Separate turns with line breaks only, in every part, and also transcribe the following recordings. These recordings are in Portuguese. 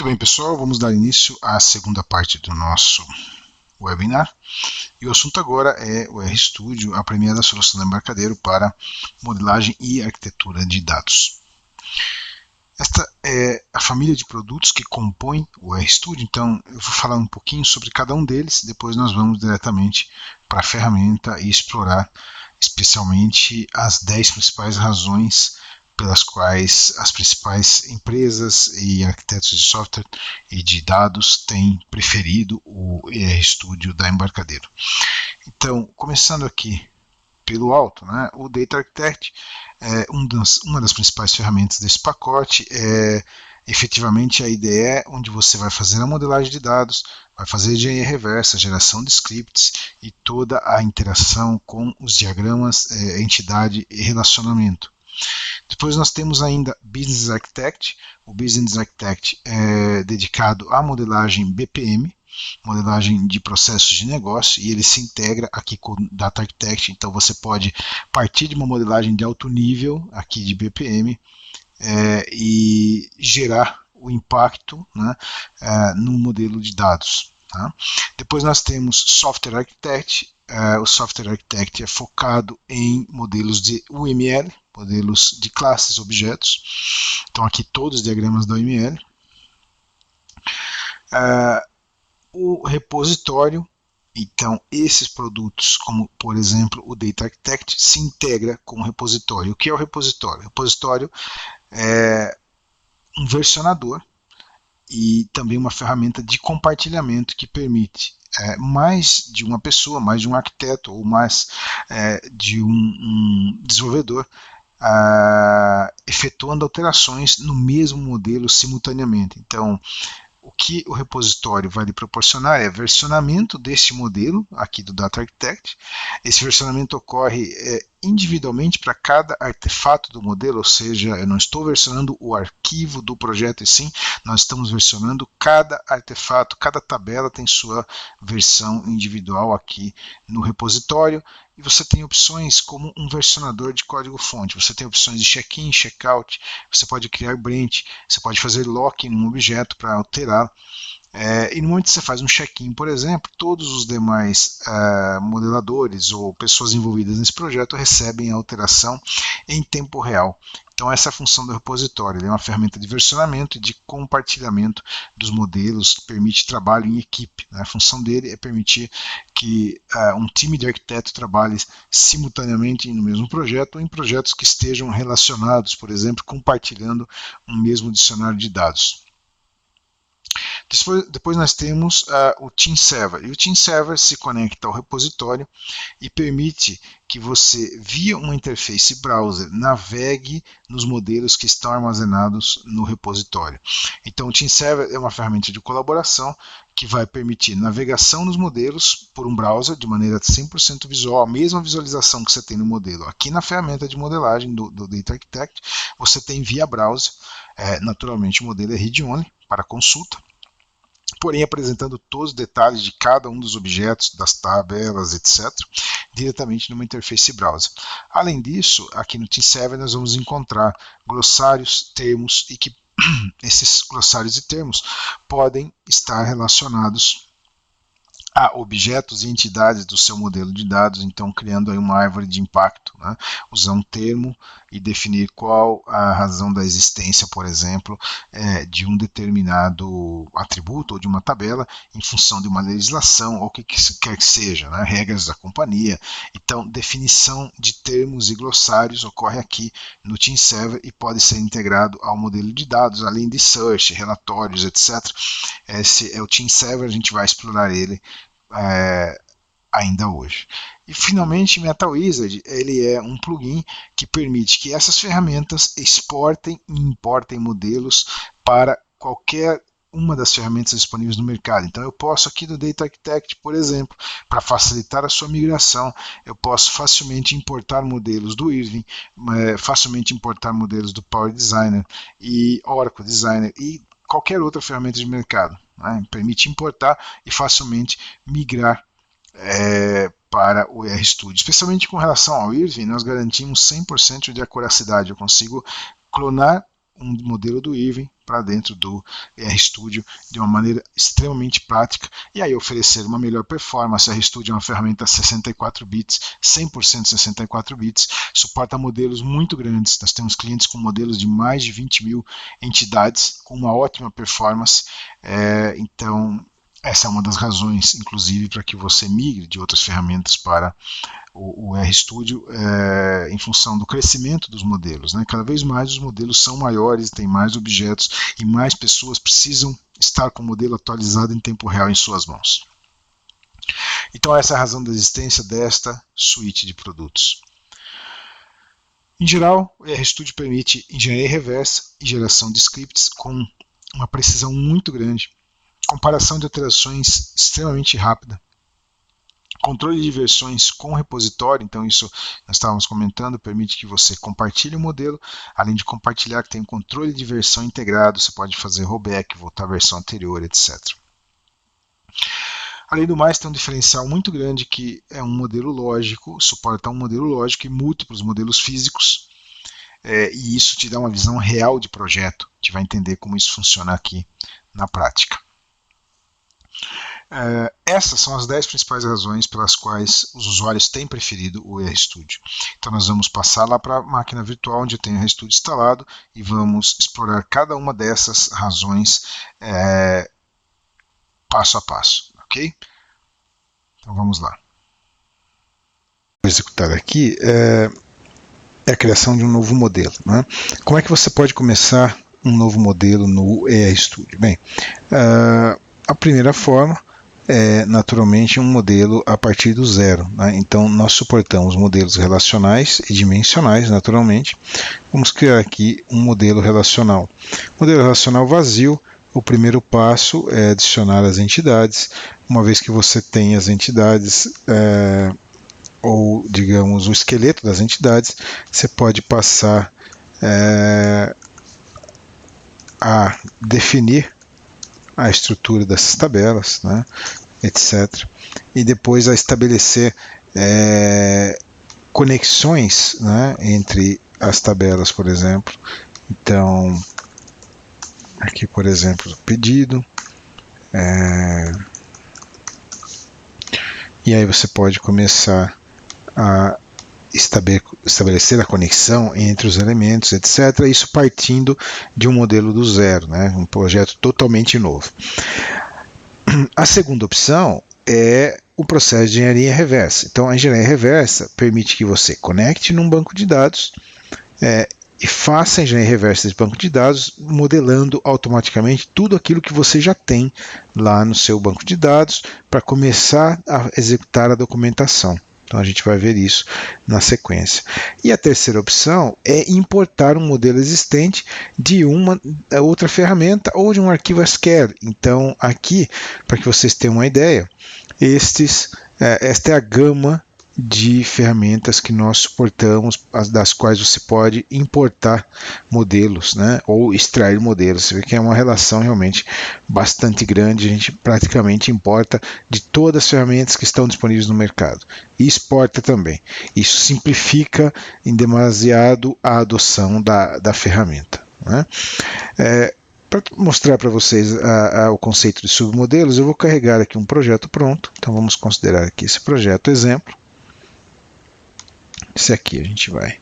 Muito bem, pessoal, vamos dar início à segunda parte do nosso webinar. E o assunto agora é o RStudio, a premiada solução do embarcadero para modelagem e arquitetura de dados. Esta é a família de produtos que compõem o RStudio, então eu vou falar um pouquinho sobre cada um deles, depois nós vamos diretamente para a ferramenta e explorar especialmente as 10 principais razões pelas quais as principais empresas e arquitetos de software e de dados têm preferido o RStudio da Embarcadero. Então, começando aqui pelo alto, né, o Data Architect é uma das principais ferramentas desse pacote. Efetivamente a IDE, onde você vai fazer a modelagem de dados, vai fazer engenharia reversa, geração de scripts e toda a interação com os diagramas, entidade e relacionamento. Depois nós temos ainda Business Architect. O Business Architect é dedicado à modelagem BPM, modelagem de processos de negócio, e ele se integra aqui com o Data Architect. Então você pode partir de uma modelagem de alto nível aqui de BPM e gerar o impacto, né, no modelo de dados. Tá? Depois nós temos Software Architect. O Software Architect é focado em modelos de UML, modelos de classes, objetos. Então aqui todos os diagramas da UML. O repositório, então esses produtos, como por exemplo o Data Architect, se integra com o repositório. O que é o repositório? O repositório é um versionador e também uma ferramenta de compartilhamento que permite mais de uma pessoa, mais de um arquiteto ou mais de um desenvolvedor efetuando alterações no mesmo modelo simultaneamente. Então, o que o repositório vai lhe proporcionar é versionamento deste modelo aqui do Data Architect. Esse versionamento ocorre individualmente para cada artefato do modelo, ou seja, eu não estou versionando o arquivo do projeto, e sim, nós estamos versionando cada artefato, cada tabela tem sua versão individual aqui no repositório. E você tem opções como um versionador de código-fonte, você tem opções de check-in, check-out, você pode criar branch, você pode fazer lock em um objeto para alterar. E no momento que você faz um check-in, por exemplo, todos os demais modeladores ou pessoas envolvidas nesse projeto recebem a alteração em tempo real. Então essa é a função do repositório. Ele é uma ferramenta de versionamento e de compartilhamento dos modelos, que permite trabalho em equipe. A função dele é permitir que um time de arquitetos trabalhe simultaneamente no mesmo projeto ou em projetos que estejam relacionados, por exemplo, compartilhando um mesmo dicionário de dados. Depois nós temos o Team Server, e o Team Server se conecta ao repositório e permite que você, via uma interface browser, navegue nos modelos que estão armazenados no repositório. Então o Team Server é uma ferramenta de colaboração que vai permitir navegação nos modelos por um browser de maneira 100% visual, a mesma visualização que você tem no modelo. Aqui na ferramenta de modelagem do Data Architect, você tem via browser, naturalmente o modelo é read-only para consulta, porém apresentando todos os detalhes de cada um dos objetos, das tabelas, etc., diretamente numa interface browser. Além disso, aqui no Team Server nós vamos encontrar glossários, termos, e que esses glossários e termos podem estar relacionados a objetos e entidades do seu modelo de dados, então criando aí uma árvore de impacto, né? Usar um termo e definir qual a razão da existência, por exemplo, de um determinado atributo ou de uma tabela em função de uma legislação ou o que quer que seja, né? Regras da companhia. Então, definição de termos e glossários ocorre aqui no Team Server e pode ser integrado ao modelo de dados, além de search, relatórios, etc. Esse é o Team Server, a gente vai explorar ele ainda hoje. E finalmente, MetaWizard, ele é um plugin que permite que essas ferramentas exportem e importem modelos para qualquer uma das ferramentas disponíveis no mercado. Então eu posso aqui do Data Architect, por exemplo, para facilitar a sua migração, eu posso facilmente importar modelos do Irving, facilmente importar modelos do Power Designer e Oracle Designer e qualquer outra ferramenta de mercado. Permite importar e facilmente migrar para o RStudio. Especialmente com relação ao Irving, nós garantimos 100% de acuracidade. Eu consigo clonar um modelo do Irving para dentro do RStudio de uma maneira extremamente prática e aí oferecer uma melhor performance. A RStudio é uma ferramenta 64 bits, 100% 64 bits, suporta modelos muito grandes. Nós temos clientes com modelos de mais de 20 mil entidades, com uma ótima performance, então essa é uma das razões, inclusive, para que você migre de outras ferramentas para o RStudio, em função do crescimento dos modelos, né? Cada vez mais os modelos são maiores, tem mais objetos e mais pessoas precisam estar com o modelo atualizado em tempo real em suas mãos. Então essa é a razão da existência desta suíte de produtos. Em geral, o RStudio permite engenharia reversa e geração de scripts com uma precisão muito grande, comparação de alterações extremamente rápida, controle de versões com repositório. Então isso nós estávamos comentando, permite que você compartilhe o modelo, além de compartilhar, que tem um controle de versão integrado, você pode fazer rollback, voltar à versão anterior, etc. Além do mais, tem um diferencial muito grande que é um modelo lógico, suporta um modelo lógico e múltiplos modelos físicos, e isso te dá uma visão real de projeto, a gente vai entender como isso funciona aqui na prática. Essas são as 10 principais razões pelas quais os usuários têm preferido o RStudio. Então nós vamos passar lá para a máquina virtual onde eu tenho o RStudio instalado e vamos explorar cada uma dessas razões passo a passo, ok? Então vamos lá. Vou executar aqui a criação de um novo modelo, né? Como é que você pode começar um novo modelo no RStudio? Bem, a primeira forma é naturalmente um modelo a partir do zero, né? Então nós suportamos modelos relacionais e dimensionais, naturalmente. Vamos criar aqui um modelo relacional. Modelo relacional vazio, o primeiro passo é adicionar as entidades. Uma vez que você tem as entidades, ou digamos o esqueleto das entidades, você pode passar a definir a estrutura dessas tabelas, né, etc. E depois a estabelecer conexões, né, entre as tabelas, por exemplo. Então, aqui, por exemplo, pedido. E aí você pode começar a estabelecer a conexão entre os elementos, etc. Isso partindo de um modelo do zero, né? Um projeto totalmente novo. A segunda opção é o processo de engenharia reversa. Então a engenharia reversa permite que você conecte num banco de dados e faça a engenharia reversa desse banco de dados, modelando automaticamente tudo aquilo que você já tem lá no seu banco de dados para começar a executar a documentação. Então a gente vai ver isso na sequência. E a terceira opção é importar um modelo existente de uma outra ferramenta ou de um arquivo SQL. Então aqui, para que vocês tenham uma ideia, esta é a gama de ferramentas que nós suportamos, das quais você pode importar modelos, né, ou extrair modelos. Você vê que é uma relação realmente bastante grande. A gente praticamente importa de todas as ferramentas que estão disponíveis no mercado e exporta também. Isso simplifica em demasiado a adoção da ferramenta, né? Para mostrar para vocês o conceito de submodelos, eu vou carregar aqui um projeto pronto. Então vamos considerar aqui esse projeto exemplo. Esse aqui a gente vai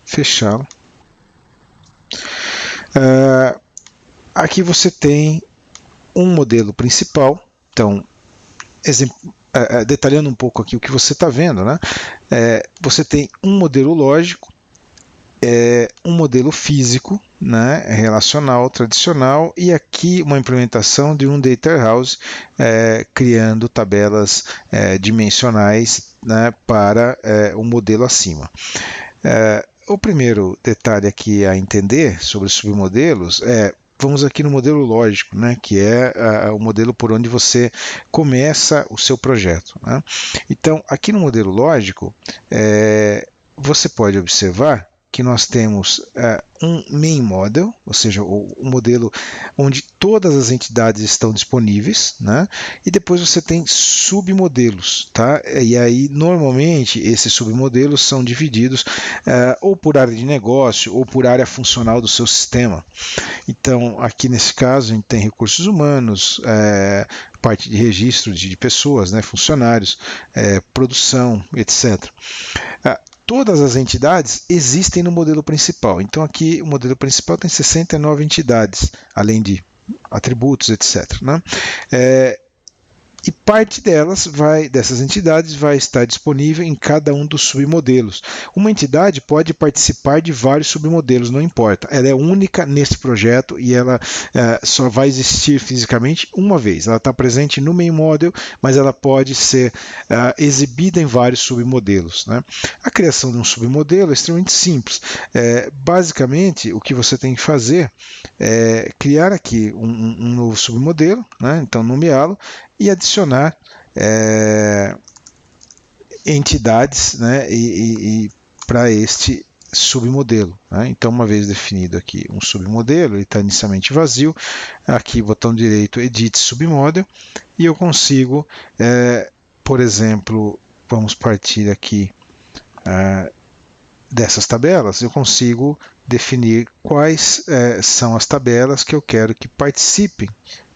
fechá-lo. Aqui você tem um modelo principal. Então, detalhando um pouco aqui o que você está vendo, né? Você tem um modelo lógico, um modelo físico, né, relacional, tradicional, e aqui uma implementação de um data house, criando tabelas dimensionais, né, para o modelo acima. O primeiro detalhe aqui a entender sobre submodelos vamos aqui no modelo lógico, né, que é o modelo por onde você começa o seu projeto, né? Então, aqui no modelo lógico, você pode observar que nós temos um main model, ou seja, o modelo onde todas as entidades estão disponíveis, né? E depois você tem submodelos, tá? E aí normalmente esses submodelos são divididos ou por área de negócio ou por área funcional do seu sistema. Então aqui nesse caso a gente tem recursos humanos, parte de registro de pessoas, né, funcionários, produção, etc. Todas as entidades existem no modelo principal. Então aqui o modelo principal tem 69 entidades, além de atributos, etc. Né? E parte dessas entidades vai estar disponível em cada um dos submodelos. Uma entidade pode participar de vários submodelos, não importa. Ela é única nesse projeto e ela só vai existir fisicamente uma vez. Ela está presente no main model, mas ela pode ser exibida em vários submodelos. Né? A criação de um submodelo é extremamente simples. Basicamente, o que você tem que fazer é criar aqui um novo submodelo, né? Então nomeá-lo, e adicionar entidades, né, e para este submodelo. Né? Então, uma vez definido aqui um submodelo, ele está inicialmente vazio, aqui botão direito, Edit Submodel, e eu consigo, por exemplo, vamos partir aqui dessas tabelas, eu consigo definir quais são as tabelas que eu quero que participem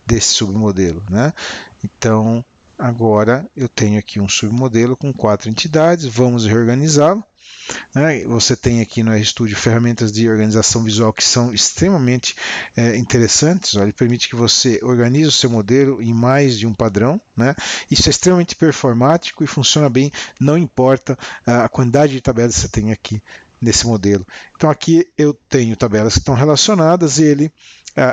desse submodelo, né? Então, agora eu tenho aqui um submodelo com 4 entidades, vamos reorganizá-lo. Né? Você tem aqui no RStudio ferramentas de organização visual que são extremamente interessantes. Ele permite que você organize o seu modelo em mais de um padrão. Né? Isso é extremamente performático e funciona bem, não importa a quantidade de tabelas que você tem aqui nesse modelo. Então aqui eu tenho tabelas que estão relacionadas e ele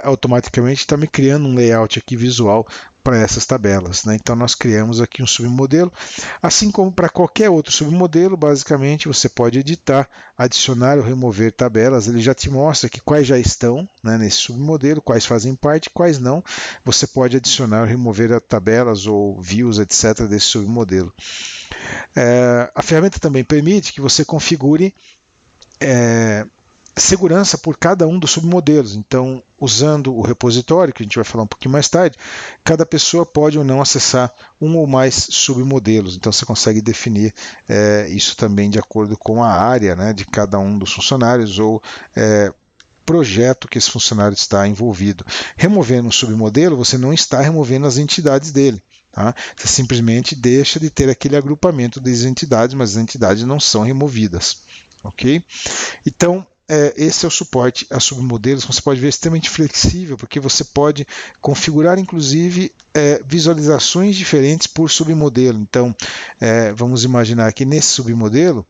automaticamente está me criando um layout aqui visual para essas tabelas. Né? Então nós criamos aqui um submodelo, assim como para qualquer outro submodelo, basicamente você pode editar, adicionar ou remover tabelas, ele já te mostra que quais já estão, né, nesse submodelo, quais fazem parte, quais não, você pode adicionar ou remover tabelas ou views, etc. desse submodelo. A ferramenta também permite que você configure segurança por cada um dos submodelos. Então, usando o repositório, que a gente vai falar um pouquinho mais tarde, cada pessoa pode ou não acessar um ou mais submodelos. Então, você consegue definir isso também de acordo com a área, né, de cada um dos funcionários ou projeto que esse funcionário está envolvido. Removendo um submodelo, você não está removendo as entidades dele. Tá? Você simplesmente deixa de ter aquele agrupamento das entidades, mas as entidades não são removidas. Ok? Então, esse é o suporte a submodelos. Você pode ver extremamente flexível, porque você pode configurar inclusive visualizações diferentes por submodelo. Então, vamos imaginar que nesse submodelo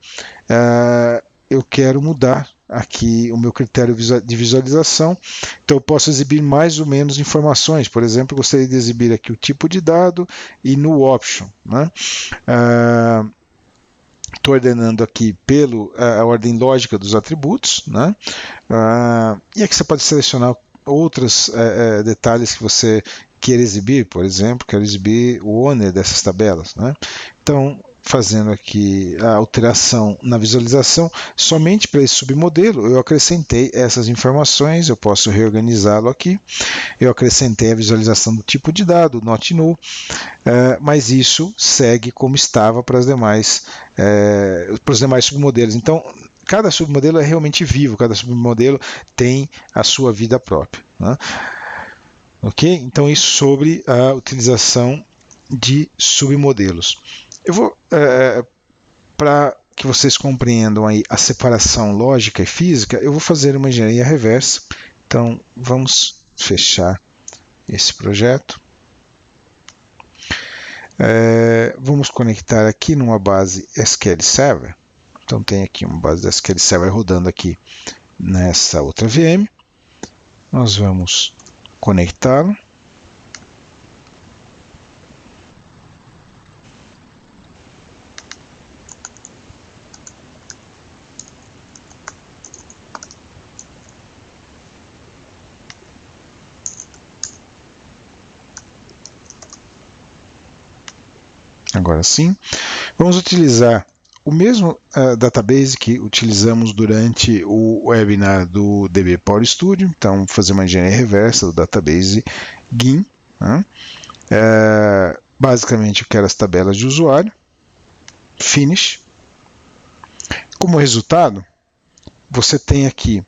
eu quero mudar aqui o meu critério de visualização, então eu posso exibir mais ou menos informações. Por exemplo, eu gostaria de exibir aqui o tipo de dado e no option, né? Estou ordenando aqui pela ordem lógica dos atributos, né? E aqui você pode selecionar outros detalhes que você queira exibir. Por exemplo, quero exibir o owner dessas tabelas, né? Então, fazendo aqui a alteração na visualização, somente para esse submodelo eu acrescentei essas informações, eu posso reorganizá-lo aqui, eu acrescentei a visualização do tipo de dado, not null, mas isso segue como estava para os demais submodelos. Então, cada submodelo é realmente vivo, cada submodelo tem a sua vida própria. Né? Ok? Então, isso sobre a utilização de submodelos. Eu vou, para que vocês compreendam aí a separação lógica e física, eu vou fazer uma engenharia reversa. Então, vamos fechar esse projeto. Vamos conectar aqui numa base SQL Server. Então, tem aqui uma base da SQL Server rodando aqui nessa outra VM. Nós vamos conectá-lo. Agora sim, vamos utilizar o mesmo database que utilizamos durante o webinar do DB Power Studio. Então, vou fazer uma engenharia reversa do database GIN. Né? Basicamente, eu quero as tabelas de usuário. Finish. Como resultado, você tem aqui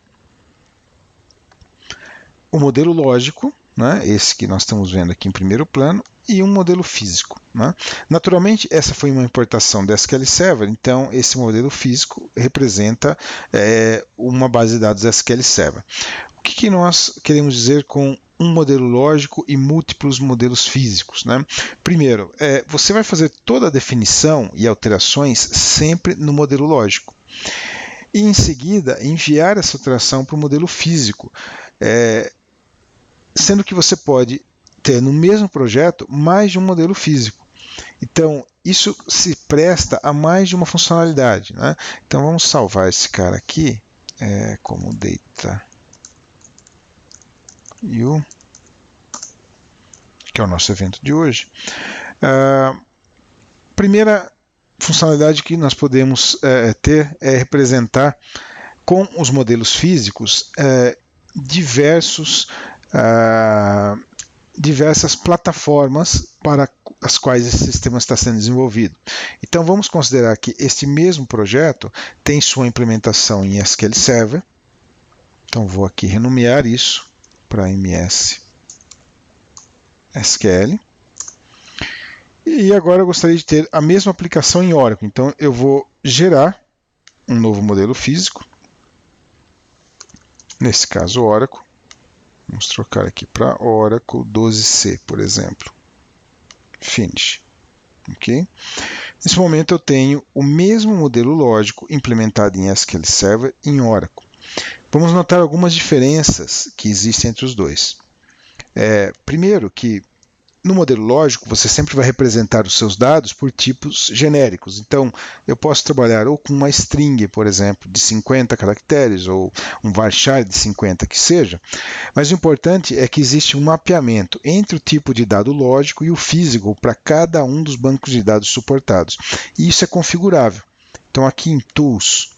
o modelo lógico, né, esse que nós estamos vendo aqui em primeiro plano, e um modelo físico. Né? Naturalmente, essa foi uma importação da SQL Server, então esse modelo físico representa uma base de dados SQL Server. O que nós queremos dizer com um modelo lógico e múltiplos modelos físicos? Né? Primeiro, você vai fazer toda a definição e alterações sempre no modelo lógico. E em seguida, enviar essa alteração para o modelo físico, sendo que você pode ter no mesmo projeto mais de um modelo físico. Então, isso se presta a mais de uma funcionalidade. Né? Então, vamos salvar esse cara aqui como data view, que é o nosso evento de hoje. Primeira funcionalidade que nós podemos ter é representar com os modelos físicos diversas plataformas para as quais esse sistema está sendo desenvolvido. Então vamos considerar que este mesmo projeto tem sua implementação em SQL Server. Então vou aqui renomear isso para MS SQL. E agora eu gostaria de ter a mesma aplicação em Oracle. Então eu vou gerar um novo modelo físico. Nesse caso, Oracle. Vamos trocar aqui para Oracle 12c, por exemplo. Finish. Okay? Nesse momento eu tenho o mesmo modelo lógico implementado em SQL Server em Oracle. Vamos notar algumas diferenças que existem entre os dois. Primeiro que no modelo lógico, você sempre vai representar os seus dados por tipos genéricos. Então, eu posso trabalhar ou com uma string, por exemplo, de 50 caracteres, ou um varchar de 50, que seja. Mas o importante é que existe um mapeamento entre o tipo de dado lógico e o físico para cada um dos bancos de dados suportados. E isso é configurável. Então, aqui em Tools,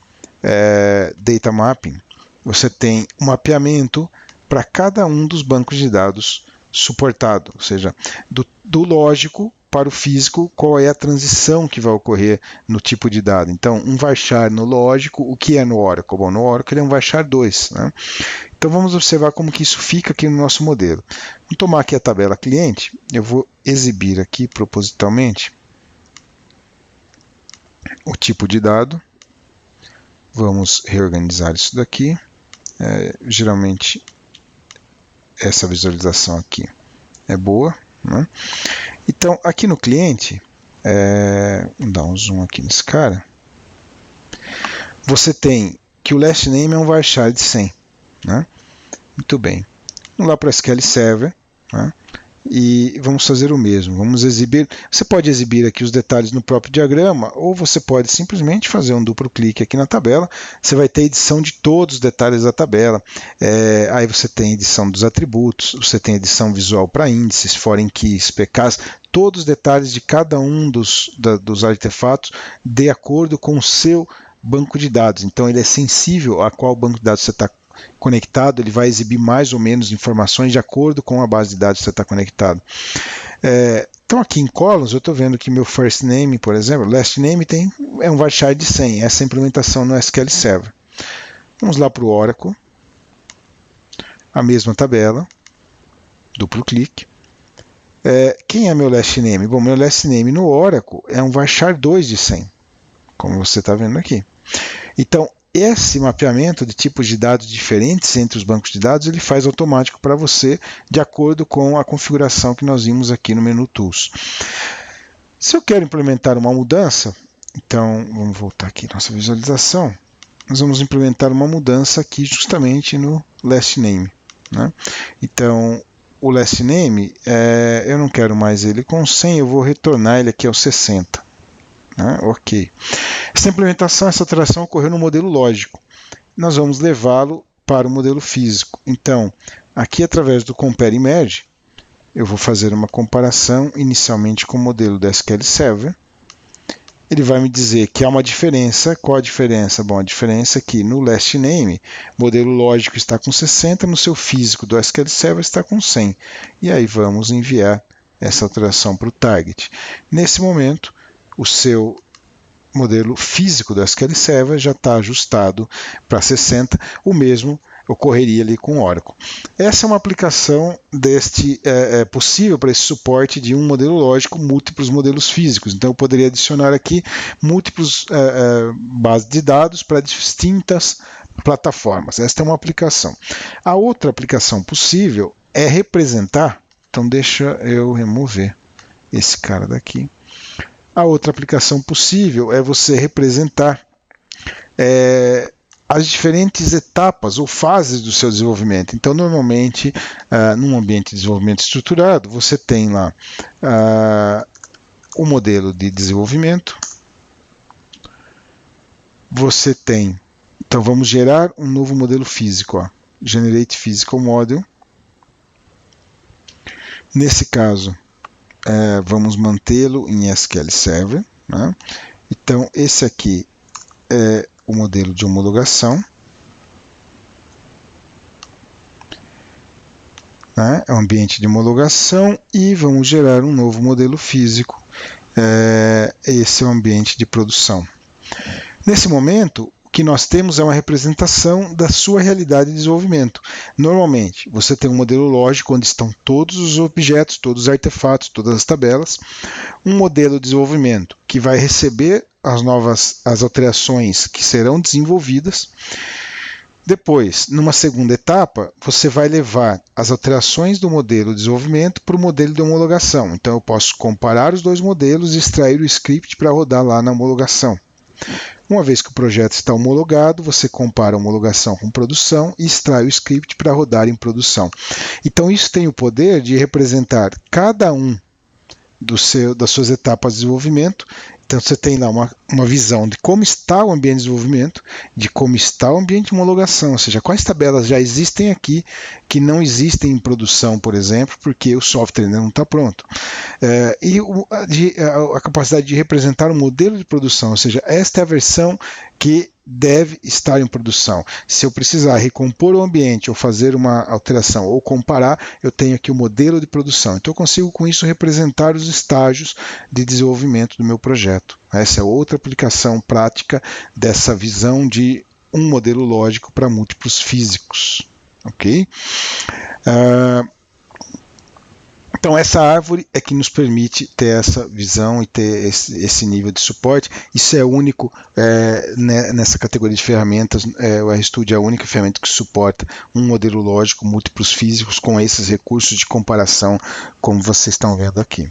Data Mapping, você tem um mapeamento para cada um dos bancos de dados suportado, ou seja, do lógico para o físico, qual é a transição que vai ocorrer no tipo de dado. Então, um varchar no lógico, o que é no Oracle? Bom, no Oracle ele é um varchar 2. Né? Então, vamos observar como que isso fica aqui no nosso modelo. Vamos tomar aqui a tabela cliente, eu vou exibir aqui propositalmente o tipo de dado. Vamos reorganizar isso daqui. Geralmente, essa visualização aqui é boa. Né? Então, aqui no cliente, vamos dar um zoom aqui nesse cara, você tem que o last name é um varchar de 100. Né? Muito bem. Vamos lá para SQL Server, né? E vamos fazer o mesmo. Vamos exibir. Você pode exibir aqui os detalhes no próprio diagrama, ou você pode simplesmente fazer um duplo clique aqui na tabela. Você vai ter edição de todos os detalhes da tabela. Aí você tem edição dos atributos, você tem edição visual para índices, foreign keys, PKs, todos os detalhes de cada um dos artefatos de acordo com o seu banco de dados. Então ele é sensível a qual banco de dados você está conectado, ele vai exibir mais ou menos informações de acordo com a base de dados que você está conectado. Então aqui em columns eu estou vendo que meu first name, por exemplo, last name é um varchar de 100, essa é a implementação no SQL Server. Vamos lá para o Oracle, a mesma tabela, duplo clique. Quem é meu last name? Bom, meu last name no Oracle é um varchar 2 de 100, como você está vendo aqui. Então, esse mapeamento de tipos de dados diferentes entre os bancos de dados, ele faz automático para você, de acordo com a configuração que nós vimos aqui no menu Tools. Se eu quero implementar uma mudança, então, vamos voltar aqui à nossa visualização, nós vamos implementar uma mudança aqui justamente no last name. Né? Então, o last name, eu não quero mais ele com 100, eu vou retornar ele aqui aos 60. Ok. Essa implementação, essa alteração ocorreu no modelo lógico. Nós vamos levá-lo para o modelo físico. Então, aqui através do Compare e Merge, eu vou fazer uma comparação inicialmente com o modelo da SQL Server ele vai me dizer que há uma diferença. Qual a diferença? Bom, a diferença é que no last name, o modelo lógico está com 60, no seu físico do SQL Server está com 100. E aí vamos enviar essa alteração para o target. Nesse momento, o seu modelo físico do SQL Server já está ajustado para 60, o mesmo ocorreria ali com o Oracle. Essa é uma aplicação possível para esse suporte de um modelo lógico, múltiplos modelos físicos. Então eu poderia adicionar aqui múltiplos bases de dados para distintas plataformas. Esta é uma aplicação. A outra aplicação possível é representar, então deixa eu remover esse cara daqui. A outra aplicação possível é você representar as diferentes etapas ou fases do seu desenvolvimento. Então, normalmente, num ambiente de desenvolvimento estruturado, você tem lá o modelo de desenvolvimento, você tem, então vamos gerar um novo modelo físico, ó, Generate Physical Model. Nesse caso, vamos mantê-lo em SQL Server, né? Então, esse aqui é o modelo de homologação, né? É um ambiente de homologação, e vamos gerar um novo modelo físico. Esse é o ambiente de produção. Nesse momento, o que nós temos é uma representação da sua realidade de desenvolvimento. Normalmente, você tem um modelo lógico onde estão todos os objetos, todos os artefatos, todas as tabelas. Um modelo de desenvolvimento que vai receber as alterações que serão desenvolvidas. Depois, numa segunda etapa, você vai levar as alterações do modelo de desenvolvimento para o modelo de homologação. Então, eu posso comparar os dois modelos e extrair o script para rodar lá na homologação. Uma vez que o projeto está homologado, você compara a homologação com produção e extrai o script para rodar em produção. Então, isso tem o poder de representar cada um das suas etapas de desenvolvimento. Então, você tem lá uma visão de como está o ambiente de desenvolvimento, de como está o ambiente de homologação, ou seja, quais tabelas já existem aqui que não existem em produção, por exemplo, porque o software ainda não está pronto. E a capacidade de representar um modelo de produção, ou seja, esta é a versão que deve estar em produção. Se eu precisar recompor o ambiente ou fazer uma alteração ou comparar, eu tenho aqui o modelo de produção. Então eu consigo com isso representar os estágios de desenvolvimento do meu projeto. Essa é outra aplicação prática dessa visão de um modelo lógico para múltiplos físicos. Ok? Então, essa árvore é que nos permite ter essa visão e ter esse nível de suporte. Isso é único nessa categoria de ferramentas. O RStudio é a única ferramenta que suporta um modelo lógico, múltiplos físicos, com esses recursos de comparação, como vocês estão vendo aqui.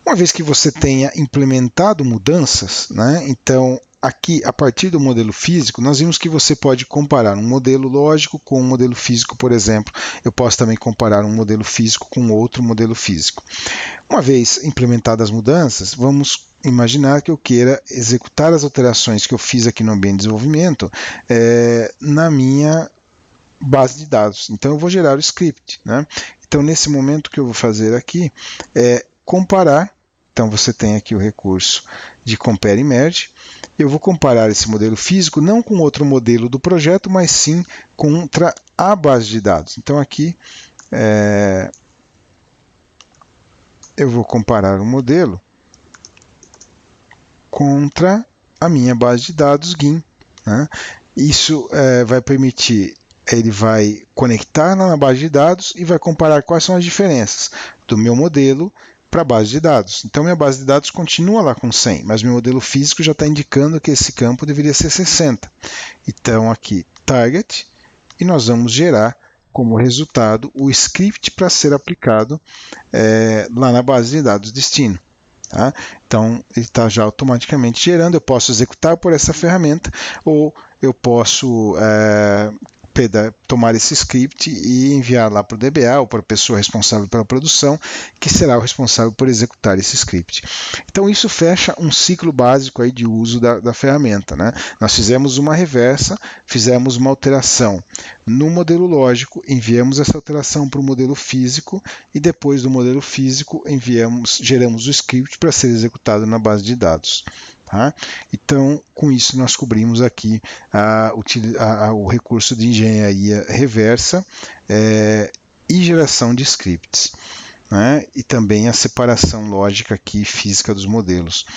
Uma vez que você tenha implementado mudanças, né, então aqui, a partir do modelo físico, nós vimos que você pode comparar um modelo lógico com um modelo físico, por exemplo. Eu posso também comparar um modelo físico com outro modelo físico. Uma vez implementadas as mudanças, vamos imaginar que eu queira executar as alterações que eu fiz aqui no ambiente de desenvolvimento na minha base de dados. Então, eu vou gerar o script, né? Então, nesse momento, o que eu vou fazer aqui é comparar. Então, você tem aqui o recurso de Compare e Merge. Eu vou comparar esse modelo físico não com outro modelo do projeto, mas sim contra a base de dados. Então, aqui eu vou comparar o modelo contra a minha base de dados GIM, né? Isso vai permitir, ele vai conectar na base de dados e vai comparar quais são as diferenças do meu modelo para a base de dados. Então, minha base de dados continua lá com 100, mas meu modelo físico já está indicando que esse campo deveria ser 60. Então, aqui, target, e nós vamos gerar como resultado o script para ser aplicado lá na base de dados destino. Tá? Então, ele está já automaticamente gerando. Eu posso executar por essa ferramenta ou eu posso tomar esse script e enviar lá para o DBA ou para a pessoa responsável pela produção, que será o responsável por executar esse script. Então, isso fecha um ciclo básico aí de uso da ferramenta, né? Nós fizemos uma reversa, fizemos uma alteração no modelo lógico, enviamos essa alteração para o modelo físico e depois do modelo físico geramos o script para ser executado na base de dados. Tá? Então, com isso, nós cobrimos aqui o recurso de engenharia reversa e geração de scripts, né? E também a separação lógica aqui física dos modelos.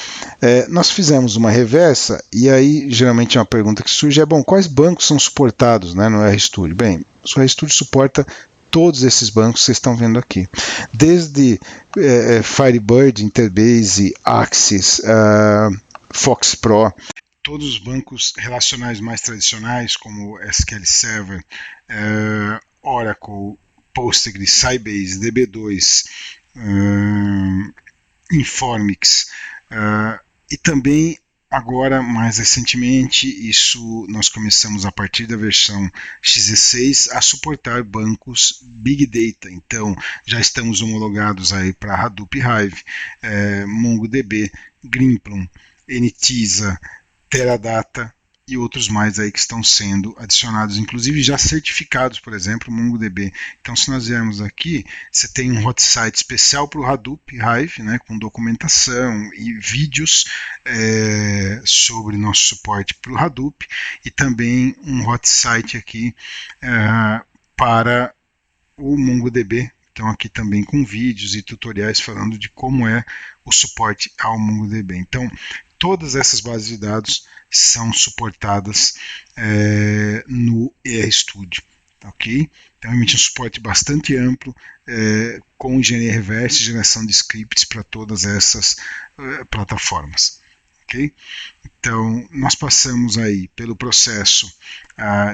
Nós fizemos uma reversa e aí geralmente uma pergunta que surge bom, quais bancos são suportados, né, no RStudio? Bem, o RStudio suporta todos esses bancos que vocês estão vendo aqui, desde Firebird, Interbase, Axis, Fox Pro, todos os bancos relacionais mais tradicionais como SQL Server, Oracle, Postgres, Sybase, DB2, Informix, e também agora, mais recentemente, isso nós começamos a partir da versão X16 a suportar bancos Big Data. Então, já estamos homologados aí para Hadoop Hive, MongoDB, Greenplum, NTISA, Teradata e outros mais aí que estão sendo adicionados, inclusive já certificados, por exemplo, MongoDB. Então, se nós viermos aqui, você tem um hot site especial para o Hadoop Hive, né, com documentação e vídeos sobre nosso suporte para o Hadoop, e também um hot site aqui para o MongoDB. Então, aqui também com vídeos e tutoriais falando de como é o suporte ao MongoDB. Então, todas essas bases de dados são suportadas no RStudio, ok? Então, emite um suporte bastante amplo com engenharia reversa e geração de scripts para todas essas plataformas, ok? Então, nós passamos aí pelo processo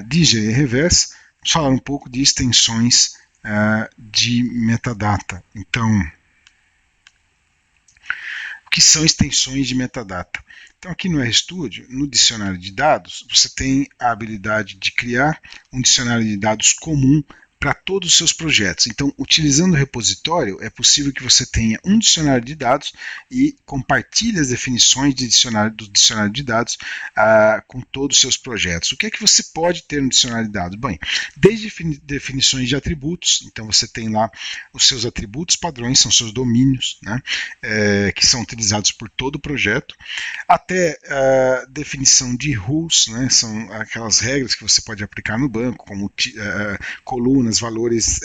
de engenharia reversa. Vamos falar um pouco de extensões de metadata. Então, o que são extensões de metadata? Então, aqui no RStudio, no dicionário de dados, você tem a habilidade de criar um dicionário de dados comum para todos os seus projetos. Então, utilizando o repositório, é possível que você tenha um dicionário de dados e compartilhe as definições do dicionário de dados com todos os seus projetos. O que é que você pode ter no dicionário de dados? Bem, desde definições de atributos, então você tem lá os seus atributos padrões, são seus domínios, né, que são utilizados por todo o projeto, até definição de rules, né, são aquelas regras que você pode aplicar no banco, como colunas, valores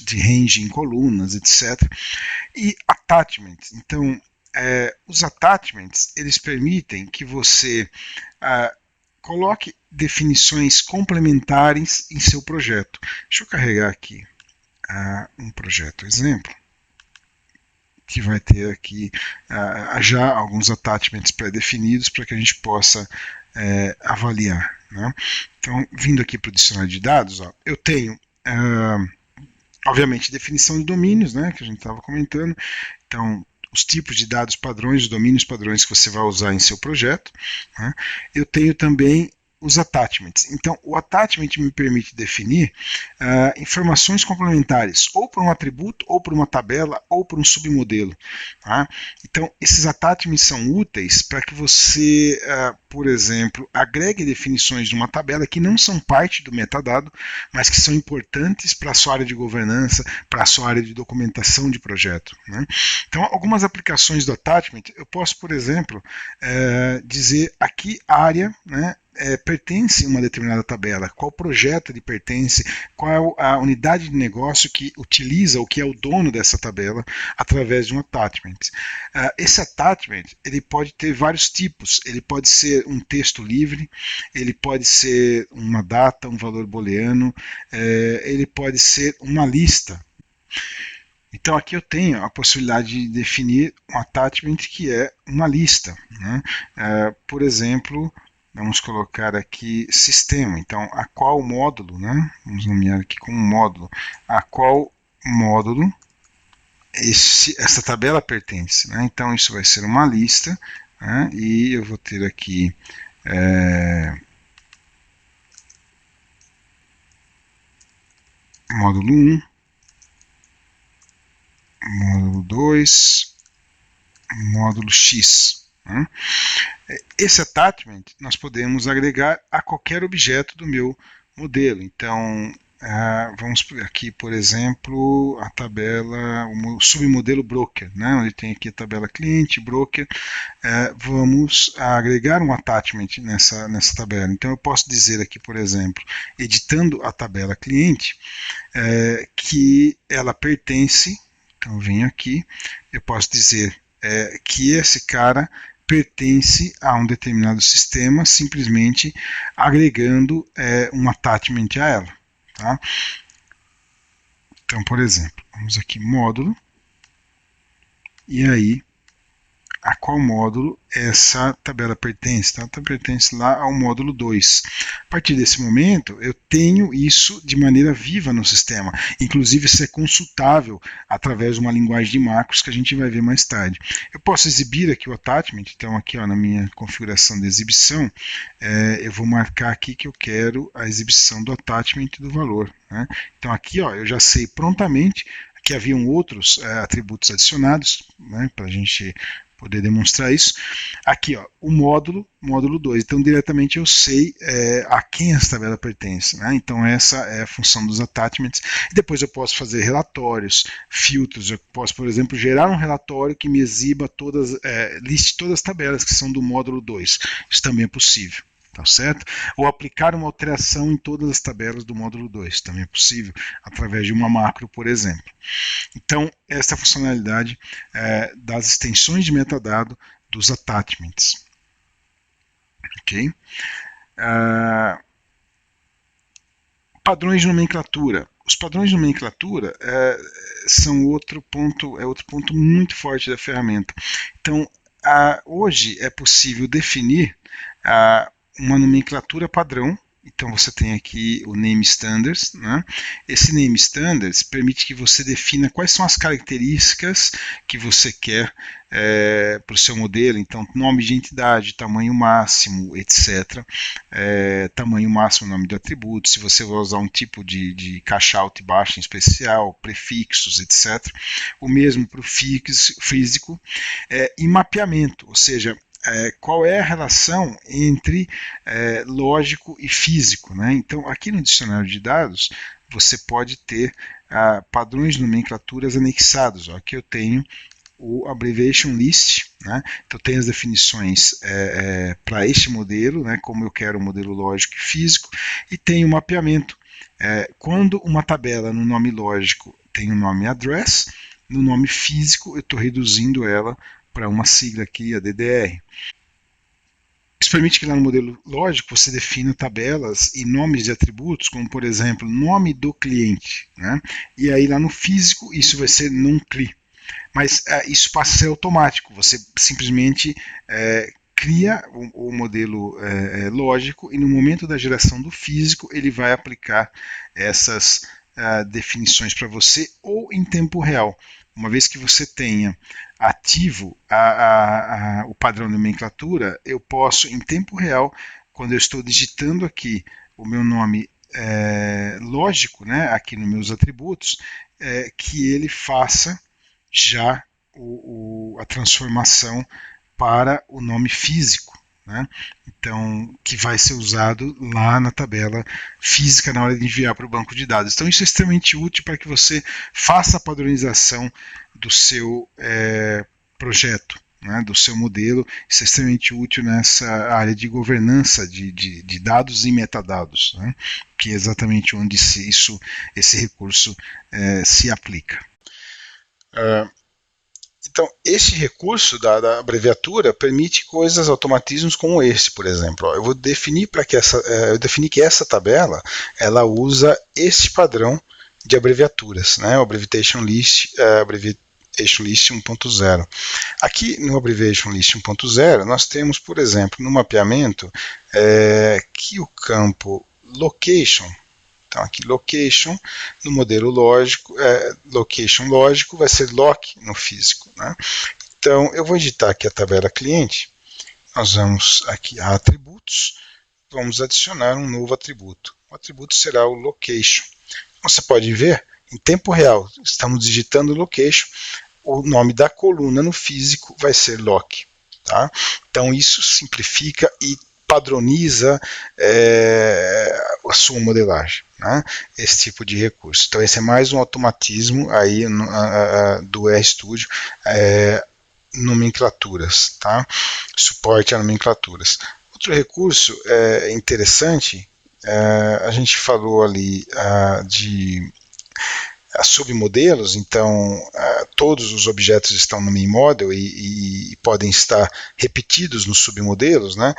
de range em colunas, etc. E attachments. Então, os attachments, eles permitem que você coloque definições complementares em seu projeto. Deixa eu carregar aqui um projeto exemplo, que vai ter aqui já alguns attachments pré-definidos para que a gente possa avaliar, né? Então, vindo aqui para o dicionário de dados, eu tenho obviamente definição de domínios, né, que a gente estava comentando. Então, os tipos de dados padrões, os domínios padrões que você vai usar em seu projeto, né? Eu tenho também os attachments. Então, o attachment me permite definir informações complementares, ou para um atributo, ou para uma tabela, ou para um submodelo. Tá? Então, esses attachments são úteis para que você, por exemplo, agregue definições de uma tabela que não são parte do metadado, mas que são importantes para a sua área de governança, para a sua área de documentação de projeto, né? Então, algumas aplicações do attachment, eu posso, por exemplo, dizer aqui área, né, pertence a uma determinada tabela, qual projeto ele pertence, qual a unidade de negócio que utiliza ou que é o dono dessa tabela através de um attachment. Esse attachment ele pode ter vários tipos, ele pode ser um texto livre, ele pode ser uma data, um valor booleano, ele pode ser uma lista. Então aqui eu tenho a possibilidade de definir um attachment que é uma lista, né? Por exemplo, vamos colocar aqui sistema. Então, a qual módulo, né? Vamos nomear aqui como módulo. A qual módulo essa tabela pertence, né? Então, isso vai ser uma lista, né? E eu vou ter aqui módulo 1, módulo 2, módulo X. Né? Esse attachment nós podemos agregar a qualquer objeto do meu modelo. Então, vamos aqui, por exemplo, a tabela, o submodelo broker, né, onde tem aqui a tabela cliente, broker. Vamos agregar um attachment nessa tabela. Então eu posso dizer aqui, por exemplo, editando a tabela cliente, que ela pertence, então eu venho aqui, eu posso dizer que esse cara pertence a um determinado sistema, simplesmente agregando um attachment a ela. Tá? Então, por exemplo, vamos aqui, módulo, e aí a qual módulo essa tabela pertence. Tá? Então, pertence lá ao módulo 2. A partir desse momento, eu tenho isso de maneira viva no sistema. Inclusive, isso é consultável através de uma linguagem de macros que a gente vai ver mais tarde. Eu posso exibir aqui o attachment. Então, aqui ó, na minha configuração de exibição, eu vou marcar aqui que eu quero a exibição do attachment do valor. Né? Então, aqui ó, eu já sei prontamente que haviam outros atributos adicionados, né, para a gente poder demonstrar isso. Aqui, ó, o módulo 2. Então, diretamente eu sei a quem essa tabela pertence. Né? Então, essa é a função dos attachments. E depois eu posso fazer relatórios, filtros. Eu posso, por exemplo, gerar um relatório que me exiba liste todas as tabelas que são do módulo 2. Isso também é possível. Tá certo? Ou aplicar uma alteração em todas as tabelas do módulo 2, também é possível, através de uma macro, por exemplo. Então, essa é a funcionalidade das extensões de metadado dos attachments. Ok? Padrões de nomenclatura. Os padrões de nomenclatura são outro ponto muito forte da ferramenta. Então, hoje é possível definir uma nomenclatura padrão. Então você tem aqui o Name Standards. Né? Esse Name Standards permite que você defina quais são as características que você quer para o seu modelo. Então, nome de entidade, tamanho máximo, etc. Tamanho máximo, nome do atributo, se você vai usar um tipo de cache-out baixa em especial, prefixos, etc. O mesmo para o físico. E mapeamento, ou seja, qual é a relação entre lógico e físico. Né? Então, aqui no dicionário de dados, você pode ter padrões de nomenclaturas anexados. Ó. Aqui eu tenho o abbreviation list, né? Então tem as definições para este modelo, né? Como eu quero um modelo lógico e físico, e tem o mapeamento. Quando uma tabela no nome lógico tem o nome address, no nome físico eu estou reduzindo ela para uma sigla aqui, a DDR. Isso permite que lá no modelo lógico você defina tabelas e nomes de atributos, como por exemplo, nome do cliente. Né? E aí lá no físico isso vai ser non-cli. Mas isso passa a ser automático, você simplesmente cria o modelo lógico e no momento da geração do físico ele vai aplicar essas definições para você ou em tempo real. Uma vez que você tenha ativo o padrão de nomenclatura, eu posso, em tempo real, quando eu estou digitando aqui o meu nome lógico, né, aqui nos meus atributos, que ele faça já a transformação para o nome físico. Né? Então, que vai ser usado lá na tabela física na hora de enviar para o banco de dados. Então, isso é extremamente útil para que você faça a padronização do seu projeto, né, do seu modelo. Isso é extremamente útil nessa área de governança de dados e metadados, né, que é exatamente onde esse recurso se aplica. Então, esse recurso da abreviatura permite coisas, automatismos como esse, por exemplo. Eu vou definir que essa tabela ela usa este padrão de abreviaturas, né? O Abbreviation List 1.0. Aqui no Abbreviation List 1.0, nós temos, por exemplo, no mapeamento, que o campo Location. Então, aqui location, no modelo lógico, location lógico vai ser loc no físico. Né? Então, eu vou editar aqui a tabela cliente, nós vamos aqui a atributos, vamos adicionar um novo atributo. O atributo será o location. Você pode ver, em tempo real, estamos digitando location, o nome da coluna no físico vai ser loc. Tá? Então, isso simplifica e padroniza a sua modelagem, né? Esse tipo de recurso. Então esse é mais um automatismo aí do RStudio, nomenclaturas, tá? Suporte a nomenclaturas. Outro recurso interessante, a gente falou ali de submodelos, então todos os objetos estão no main model e podem estar repetidos nos submodelos, né?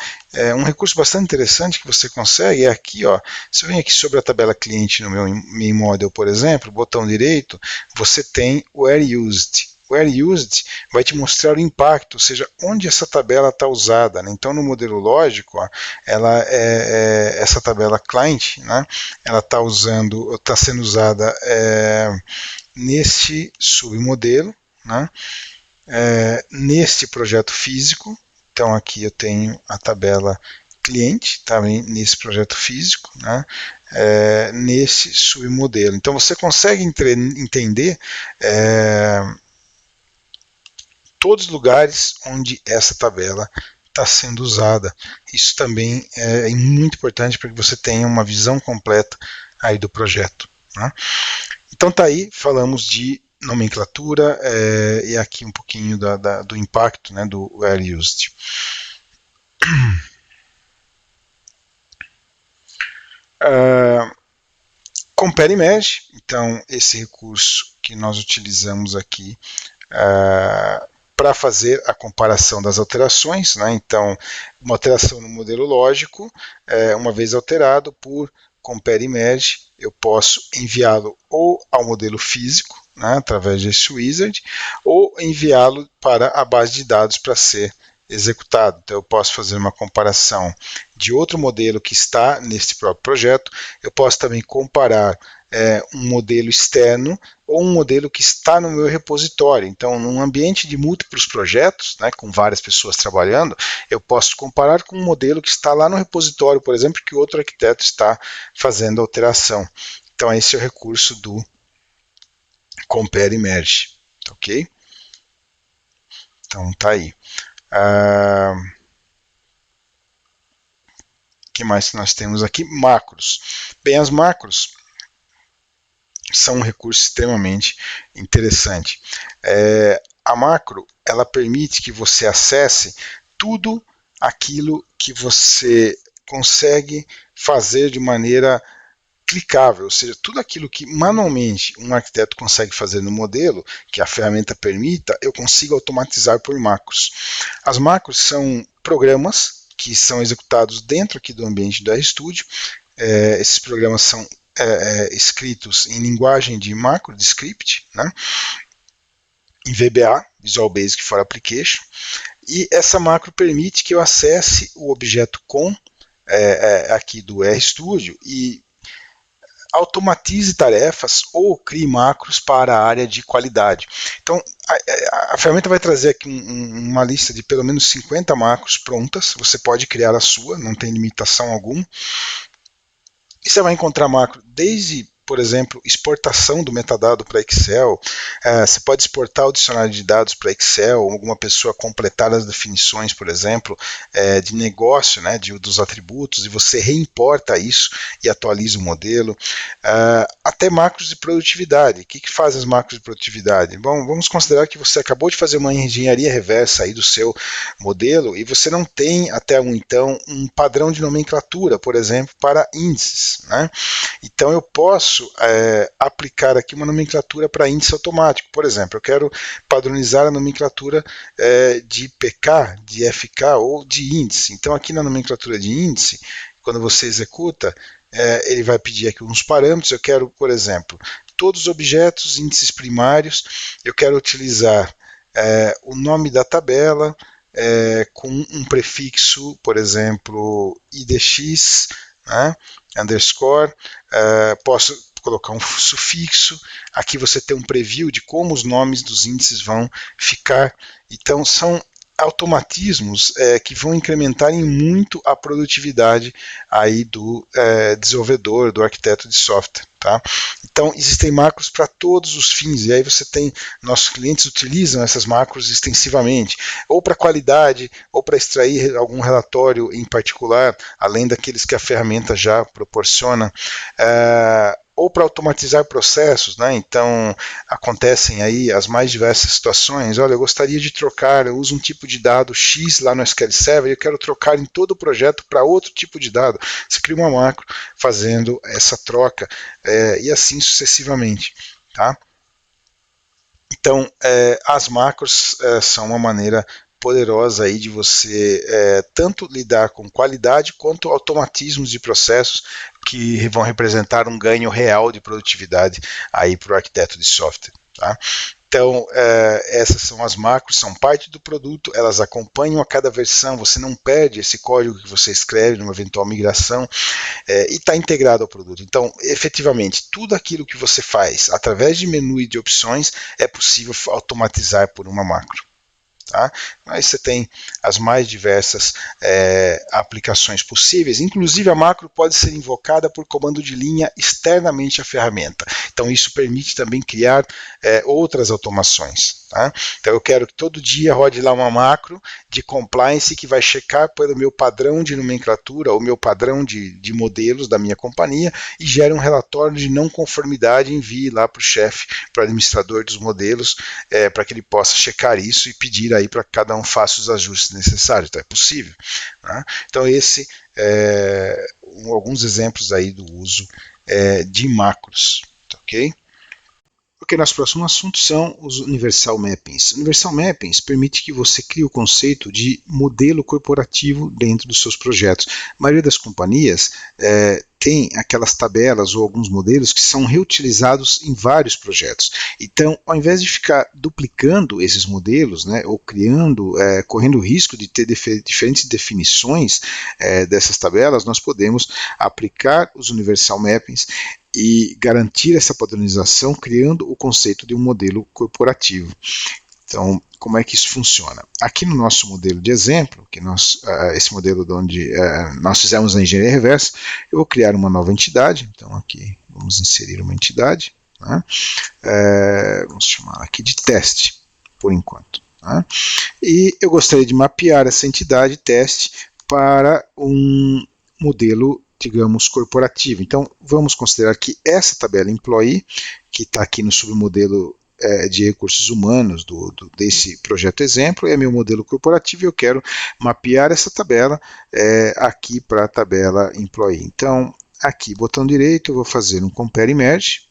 Um recurso bastante interessante que você consegue é aqui, ó, se eu venho aqui sobre a tabela cliente no meu main model, por exemplo, botão direito, você tem o Where Used. Where Used vai te mostrar o impacto, ou seja, onde essa tabela está usada, né? Então no modelo lógico, ó, essa tabela client, né? Ela está sendo usada neste submodelo, né? Neste projeto físico. Então aqui eu tenho a tabela cliente, também nesse projeto físico, né? Nesse submodelo. Então você consegue entender todos os lugares onde essa tabela está sendo usada. Isso também é muito importante para que você tenha uma visão completa aí do projeto, né? Então tá aí, falamos de nomenclatura e aqui um pouquinho do impacto, né, do Where Used. Compare e Merge, então esse recurso que nós utilizamos aqui para fazer a comparação das alterações, né? Então, uma alteração no modelo lógico, uma vez alterado por Compare e Merge, eu posso enviá-lo ou ao modelo físico, né, através desse wizard, ou enviá-lo para a base de dados para ser executado. Então eu posso fazer uma comparação de outro modelo que está nesse próprio projeto, eu posso também comparar um modelo externo ou um modelo que está no meu repositório. Então, num ambiente de múltiplos projetos, né, com várias pessoas trabalhando, eu posso comparar com um modelo que está lá no repositório, por exemplo, que outro arquiteto está fazendo alteração. Então, esse é o recurso do Compare e Merge, ok? Então, tá aí. O que mais nós temos aqui? Macros. Bem, as macros são um recurso extremamente interessante. A macro, ela permite que você acesse tudo aquilo que você consegue fazer de maneira clicável, ou seja, tudo aquilo que manualmente um arquiteto consegue fazer no modelo, que a ferramenta permita, eu consigo automatizar por macros. As macros são programas que são executados dentro aqui do ambiente do RStudio. Esses programas são escritos em linguagem de macro, de script, né? Em VBA, Visual Basic for Application, e essa macro permite que eu acesse o objeto com aqui do RStudio e automatize tarefas ou crie macros para a área de qualidade. Então, a ferramenta vai trazer aqui uma lista de pelo menos 50 macros prontas, você pode criar a sua, não tem limitação alguma. E você vai encontrar macro desde, por exemplo, exportação do metadado para Excel. Você pode exportar o dicionário de dados para Excel, ou alguma pessoa completar as definições, por exemplo, de negócio, né, dos atributos, e você reimporta isso e atualiza o modelo. Até macros de produtividade. O que faz as macros de produtividade? Bom, vamos considerar que você acabou de fazer uma engenharia reversa aí do seu modelo e você não tem até então um padrão de nomenclatura, por exemplo, para índices, né? Então eu posso aplicar aqui uma nomenclatura para índice automático. Por exemplo, eu quero padronizar a nomenclatura de PK, de FK ou de índice. Então aqui na nomenclatura de índice, quando você executa, ele vai pedir aqui uns parâmetros. Eu quero, por exemplo, todos os objetos, índices primários, eu quero utilizar o nome da tabela com um prefixo, por exemplo, IDX, né, underscore, posso colocar um sufixo, aqui você tem um preview de como os nomes dos índices vão ficar. Então são automatismos que vão incrementar em muito a produtividade aí do desenvolvedor, do arquiteto de software. Tá? Então, existem macros para todos os fins, e aí você tem, nossos clientes utilizam essas macros extensivamente, ou para qualidade, ou para extrair algum relatório em particular, além daqueles que a ferramenta já proporciona, ou para automatizar processos, né? Então acontecem aí as mais diversas situações. Olha, eu gostaria de trocar, eu uso um tipo de dado X lá no SQL Server e eu quero trocar em todo o projeto para outro tipo de dado. Você cria uma macro fazendo essa troca e assim sucessivamente, tá? Então, as macros são uma maneira poderosa aí de você tanto lidar com qualidade quanto automatismos de processos que vão representar um ganho real de produtividade aí para o arquiteto de software. Tá? Então, essas são as macros, são parte do produto, elas acompanham a cada versão, você não perde esse código que você escreve numa eventual migração, e está integrado ao produto. Então, efetivamente, tudo aquilo que você faz através de menu e de opções é possível automatizar por uma macro. Tá? Aí você tem as mais diversas aplicações possíveis, inclusive a macro pode ser invocada por comando de linha externamente à ferramenta, então isso permite também criar outras automações. Tá? Então eu quero que todo dia rode lá uma macro de compliance que vai checar pelo meu padrão de nomenclatura ou meu padrão de modelos da minha companhia e gere um relatório de não conformidade e envie lá para o chefe, para o administrador dos modelos, para que ele possa checar isso e pedir aí para que cada um faça os ajustes necessários. Então é possível. Tá? Então esse alguns exemplos aí do uso de macros. Tá, ok? Ok, nosso próximo assunto são os Universal Mappings. Universal Mappings permite que você crie o conceito de modelo corporativo dentro dos seus projetos. A maioria das companhias tem aquelas tabelas ou alguns modelos que são reutilizados em vários projetos. Então, ao invés de ficar duplicando esses modelos, né, ou criando, correndo o risco de ter diferentes definições dessas tabelas, nós podemos aplicar os Universal Mappings e garantir essa padronização criando o conceito de um modelo corporativo. Então, como é que isso funciona? Aqui no nosso modelo de exemplo, que esse modelo de onde nós fizemos a engenharia reversa, eu vou criar uma nova entidade. Então, aqui vamos inserir uma entidade. Né? Vamos chamar aqui de teste, por enquanto. Né? E eu gostaria de mapear essa entidade teste para um modelo, digamos, corporativo. Então, vamos considerar que essa tabela employee, que está aqui no submodelo de recursos humanos desse projeto exemplo, é meu modelo corporativo e eu quero mapear essa tabela aqui para a tabela employee. Então, aqui, botão direito, eu vou fazer um compare merge.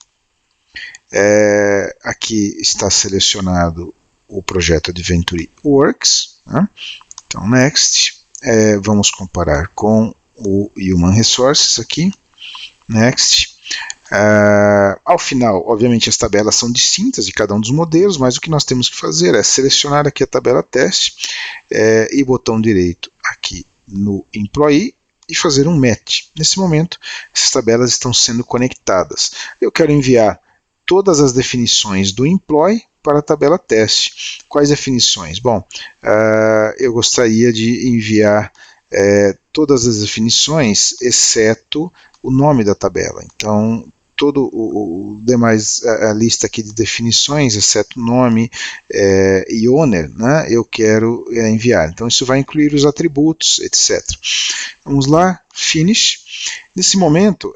Aqui está selecionado o projeto Adventure Works. Né? Então, next. Vamos comparar com o Human Resources aqui, next. Ao final, obviamente as tabelas são distintas de cada um dos modelos, mas o que nós temos que fazer é selecionar aqui a tabela teste e botão direito aqui no Employee e fazer um match. Nesse momento, essas tabelas estão sendo conectadas. Eu quero enviar todas as definições do Employee para a tabela teste. Quais definições? Bom, eu gostaria de enviar todas as definições, exceto o nome da tabela. Então, todo o demais a lista aqui de definições, exceto nome e owner, né, eu quero enviar. Então, isso vai incluir os atributos, etc. Vamos lá, finish. Nesse momento,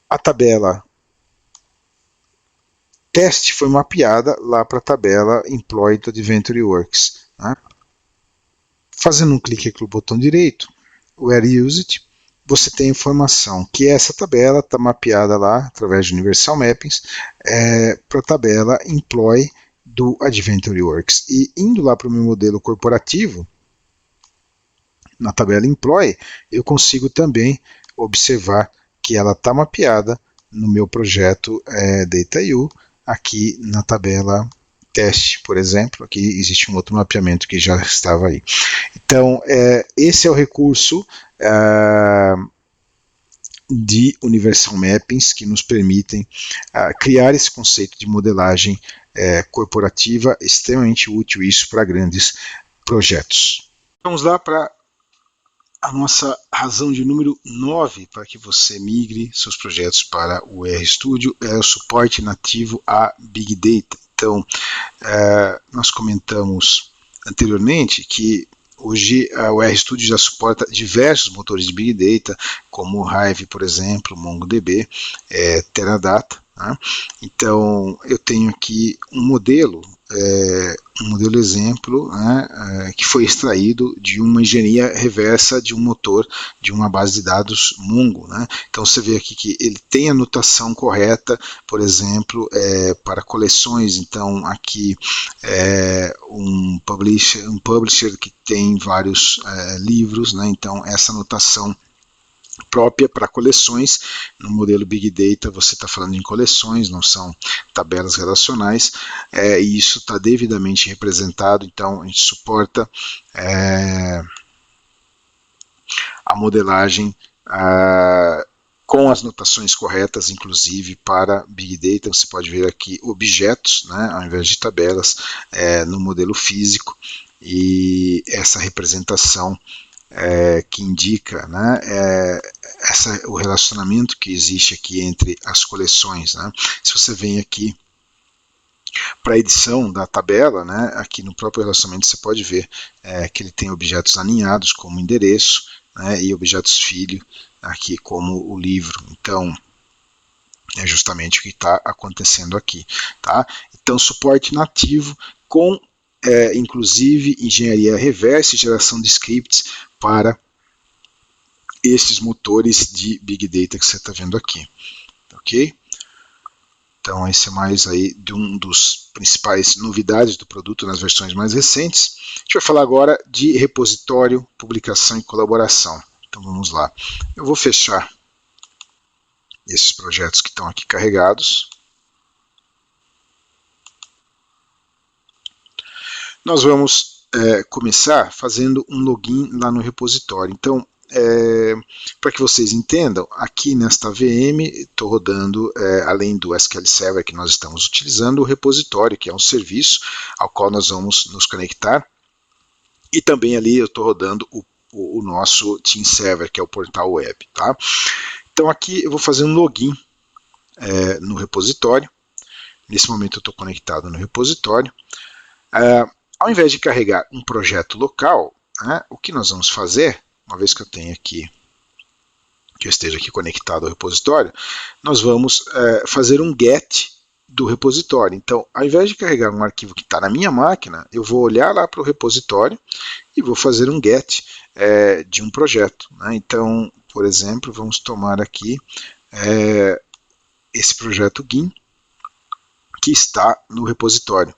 a tabela teste foi mapeada lá para a tabela employee do Adventure Works. Né? Fazendo um clique aqui no botão direito, Where Used, você tem a informação que essa tabela está mapeada lá, através de Universal Mappings, para a tabela Employee do Adventure Works. E indo lá para o meu modelo corporativo, na tabela Employee, eu consigo também observar que ela está mapeada no meu projeto DataU, aqui na tabela teste, por exemplo. Aqui existe um outro mapeamento que já estava aí. Então, esse é o recurso de Universal Mappings que nos permitem criar esse conceito de modelagem corporativa, extremamente útil isso para grandes projetos. Vamos lá para a nossa razão de número 9 para que você migre seus projetos para o RStudio é o suporte nativo a Big Data. Então, nós comentamos anteriormente que hoje o RStudio já suporta diversos motores de Big Data, como o Hive, por exemplo, MongoDB, Teradata. Né? Então, eu tenho aqui um modelo exemplo, né, que foi extraído de uma engenharia reversa de um motor de uma base de dados Mongo. Né? Então você vê aqui que ele tem a notação correta, por exemplo, para coleções. Então aqui um publisher que tem vários livros, né? Então essa notação própria para coleções. No modelo Big Data você está falando em coleções, não são tabelas relacionais, e isso está devidamente representado. Então a gente suporta a modelagem com as notações corretas, inclusive para Big Data. Você pode ver aqui objetos, né, ao invés de tabelas, no modelo físico, e essa representação que indica, né, o relacionamento que existe aqui entre as coleções. Né? Se você vem aqui para a edição da tabela, né, aqui no próprio relacionamento você pode ver que ele tem objetos alinhados como endereço, né, e objetos filho aqui como o livro. Então é justamente o que está acontecendo aqui. Tá? Então suporte nativo com inclusive engenharia reversa e geração de scripts para esses motores de Big Data que você está vendo aqui. Ok? Então esse é mais aí de um dos principais novidades do produto nas versões mais recentes. A gente vai falar agora de repositório, publicação e colaboração. Então vamos lá. Eu vou fechar esses projetos que estão aqui carregados. Nós vamos começar fazendo um login lá no repositório. Então, para que vocês entendam, aqui nesta VM estou rodando, além do SQL Server que nós estamos utilizando, o repositório, que é um serviço ao qual nós vamos nos conectar. E também ali eu estou rodando o nosso Team Server, que é o portal web. Tá? Então aqui eu vou fazer um login no repositório. Nesse momento eu estou conectado no repositório. Ao invés de carregar um projeto local, né, o que nós vamos fazer, uma vez que eu tenho aqui, que eu esteja aqui conectado ao repositório, nós vamos fazer um get do repositório. Então, ao invés de carregar um arquivo que está na minha máquina, eu vou olhar lá para o repositório e vou fazer um get de um projeto. Né? Então, por exemplo, vamos tomar aqui esse projeto GIN que está no repositório.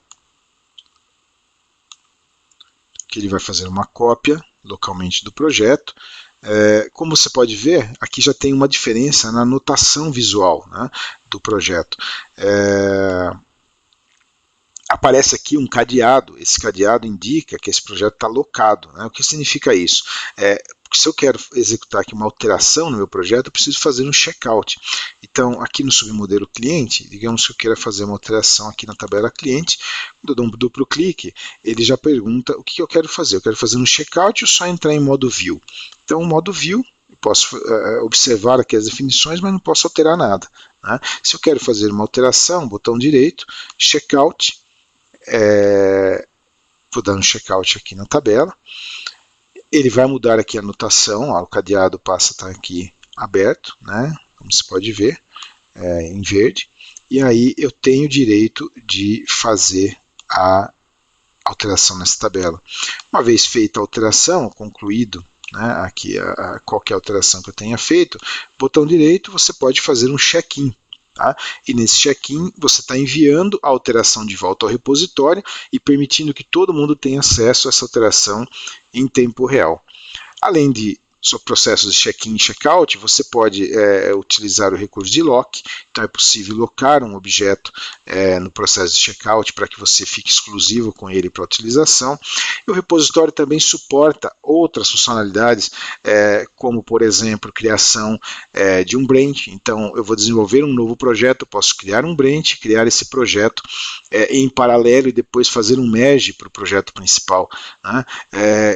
Que ele vai fazer uma cópia localmente do projeto. Como você pode ver, aqui já tem uma diferença na notação visual, né, do projeto. Aparece aqui um cadeado. Esse cadeado indica que esse projeto está locado. Né? O que significa isso? Porque se eu quero executar aqui uma alteração no meu projeto, eu preciso fazer um checkout. Então, aqui no submodelo cliente, digamos que eu queira fazer uma alteração aqui na tabela cliente, quando eu dou um duplo clique, ele já pergunta o que eu quero fazer. Eu quero fazer um checkout ou só entrar em modo view? Então, o modo view, eu posso observar aqui as definições, mas não posso alterar nada. Né? Se eu quero fazer uma alteração, botão direito, checkout, vou dar um checkout aqui na tabela. Ele vai mudar aqui a notação, o cadeado passa a estar aqui aberto, né, como você pode ver, em verde, e aí eu tenho o direito de fazer a alteração nessa tabela. Uma vez feita a alteração, concluído, né, aqui qualquer alteração que eu tenha feito, botão direito você pode fazer um check-in. Tá? E nesse check-in você está enviando a alteração de volta ao repositório e permitindo que todo mundo tenha acesso a essa alteração em tempo real. Além de sobre processos de check-in e check-out, você pode utilizar o recurso de lock. Então é possível locar um objeto no processo de check-out para que você fique exclusivo com ele para utilização. E o repositório também suporta outras funcionalidades, como por exemplo, criação de um branch. Então eu vou desenvolver um novo projeto, eu posso criar um branch, criar esse projeto em paralelo e depois fazer um merge para o projeto principal, né?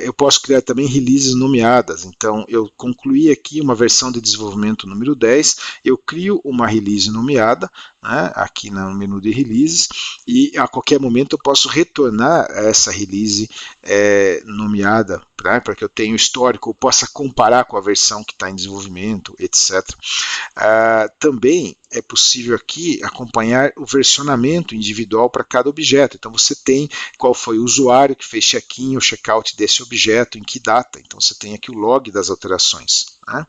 Eu posso criar também releases nomeadas. Então eu concluí aqui uma versão de desenvolvimento número 10, eu crio uma release nomeada, né, aqui no menu de releases, e a qualquer momento eu posso retornar a essa release nomeada, para que eu tenha o histórico, ou possa comparar com a versão que está em desenvolvimento, etc. Também é possível aqui acompanhar o versionamento individual para cada objeto. Então você tem qual foi o usuário que fez check-in ou check-out desse objeto, em que data. Então você tem aqui o log das alterações, né?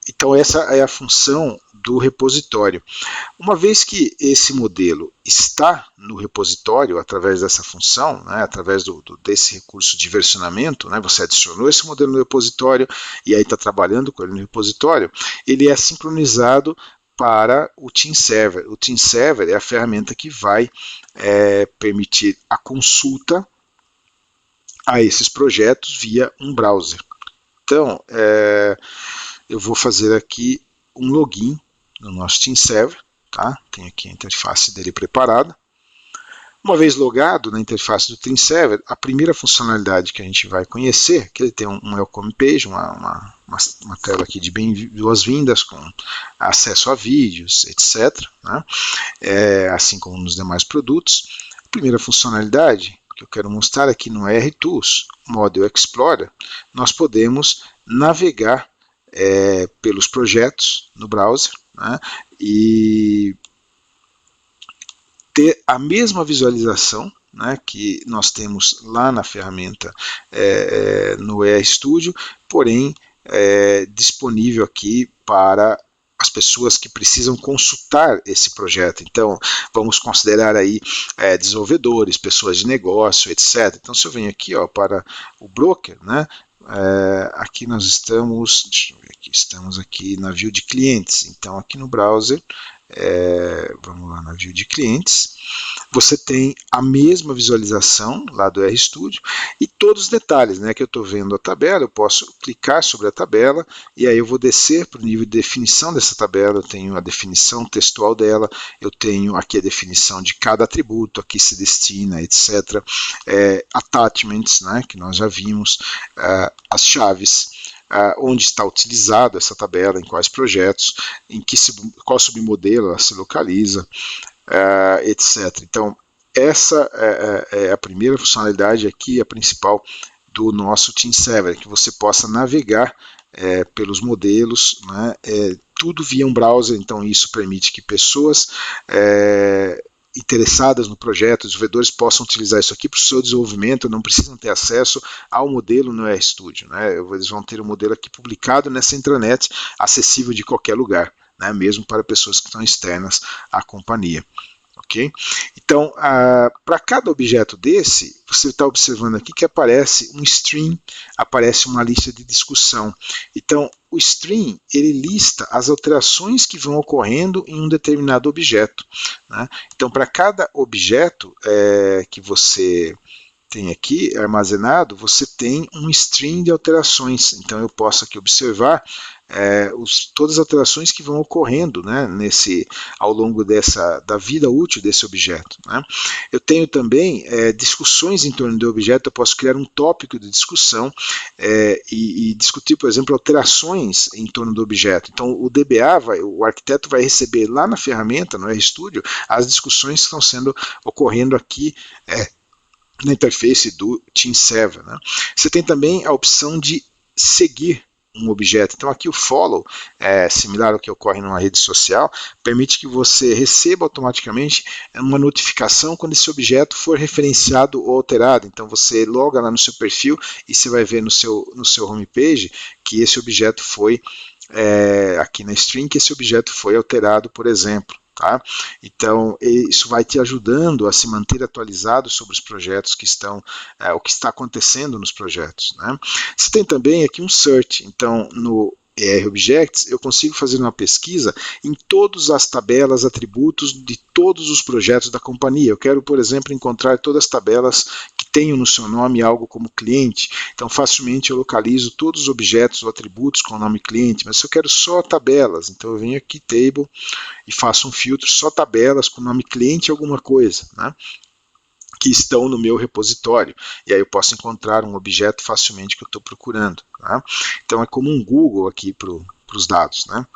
Então essa é a função do repositório. Uma vez que esse modelo está no repositório através dessa função, né, através desse recurso de versionamento, né, você adicionou esse modelo no repositório e aí está trabalhando com ele no repositório, ele é sincronizado para o Team Server. O Team Server é a ferramenta que vai permitir a consulta a esses projetos via um browser. Então, eu vou fazer aqui um login no nosso Team Server, tá? Tem aqui a interface dele preparada. Uma vez logado na interface do Team Server, a primeira funcionalidade que a gente vai conhecer, que ele tem um welcome page, uma tela aqui de boas-vindas com acesso a vídeos, etc., né? Assim como nos demais produtos. A primeira funcionalidade que eu quero mostrar aqui no RTools Model Explorer, nós podemos navegar pelos projetos no browser, né, e ter a mesma visualização, né, que nós temos lá na ferramenta no RStudio, porém disponível aqui para as pessoas que precisam consultar esse projeto. Então vamos considerar aí desenvolvedores, pessoas de negócio, etc. Então se eu venho aqui para o broker, né, aqui nós estamos, deixa eu ver aqui, estamos aqui na view de clientes. Então aqui no browser, vamos lá na view de clientes, você tem a mesma visualização lá do RStudio e todos os detalhes, né, que eu estou vendo a tabela, eu posso clicar sobre a tabela e aí eu vou descer para o nível de definição dessa tabela. Eu tenho a definição textual dela, eu tenho aqui a definição de cada atributo, aqui se destina, etc. Attachments, né, que nós já vimos, as chaves, onde está utilizado essa tabela, em quais projetos, qual submodelo ela se localiza, etc. Então, essa é a primeira funcionalidade aqui, a principal do nosso Team Server, que você possa navegar pelos modelos, né, tudo via um browser. Então isso permite que pessoas interessadas no projeto, desenvolvedores, possam utilizar isso aqui para o seu desenvolvimento, não precisam ter acesso ao modelo no RStudio, né? Eles vão ter o modelo aqui publicado nessa intranet, acessível de qualquer lugar, né? Mesmo para pessoas que estão externas à companhia. Okay? Então, para cada objeto desse, você está observando aqui que aparece um stream, aparece uma lista de discussão. Então, o stream, ele lista as alterações que vão ocorrendo em um determinado objeto, né? Então, para cada objeto que você tem aqui armazenado, você tem um stream de alterações. Então eu posso aqui observar todas as alterações que vão ocorrendo, né, ao longo da vida útil desse objeto, né. Eu tenho também discussões em torno do objeto. Eu posso criar um tópico de discussão e discutir, por exemplo, alterações em torno do objeto. Então o DBA, o arquiteto vai receber lá na ferramenta, no RStudio, as discussões que estão ocorrendo aqui na interface do Team Server, né. Você tem também a opção de seguir um objeto. Então aqui o follow, similar ao que ocorre numa rede social, permite que você receba automaticamente uma notificação quando esse objeto for referenciado ou alterado. Então você loga lá no seu perfil e você vai ver no seu homepage que esse objeto foi, aqui na string, que esse objeto foi alterado, por exemplo. Tá? Então, isso vai te ajudando a se manter atualizado sobre os projetos que estão, o que está acontecendo nos projetos. Né? Você tem também aqui um search, então no ER-Objects eu consigo fazer uma pesquisa em todas as tabelas, atributos de todos os projetos da companhia. Eu quero, por exemplo, encontrar todas as tabelas que tenham no seu nome algo como cliente, então facilmente eu localizo todos os objetos ou atributos com o nome cliente, mas se eu quero só tabelas, então eu venho aqui, Table, e faço um filtro só tabelas com o nome cliente alguma coisa, né, que estão no meu repositório, e aí eu posso encontrar um objeto facilmente que eu estou procurando. Tá? Então é como um Google aqui para os dados. Né?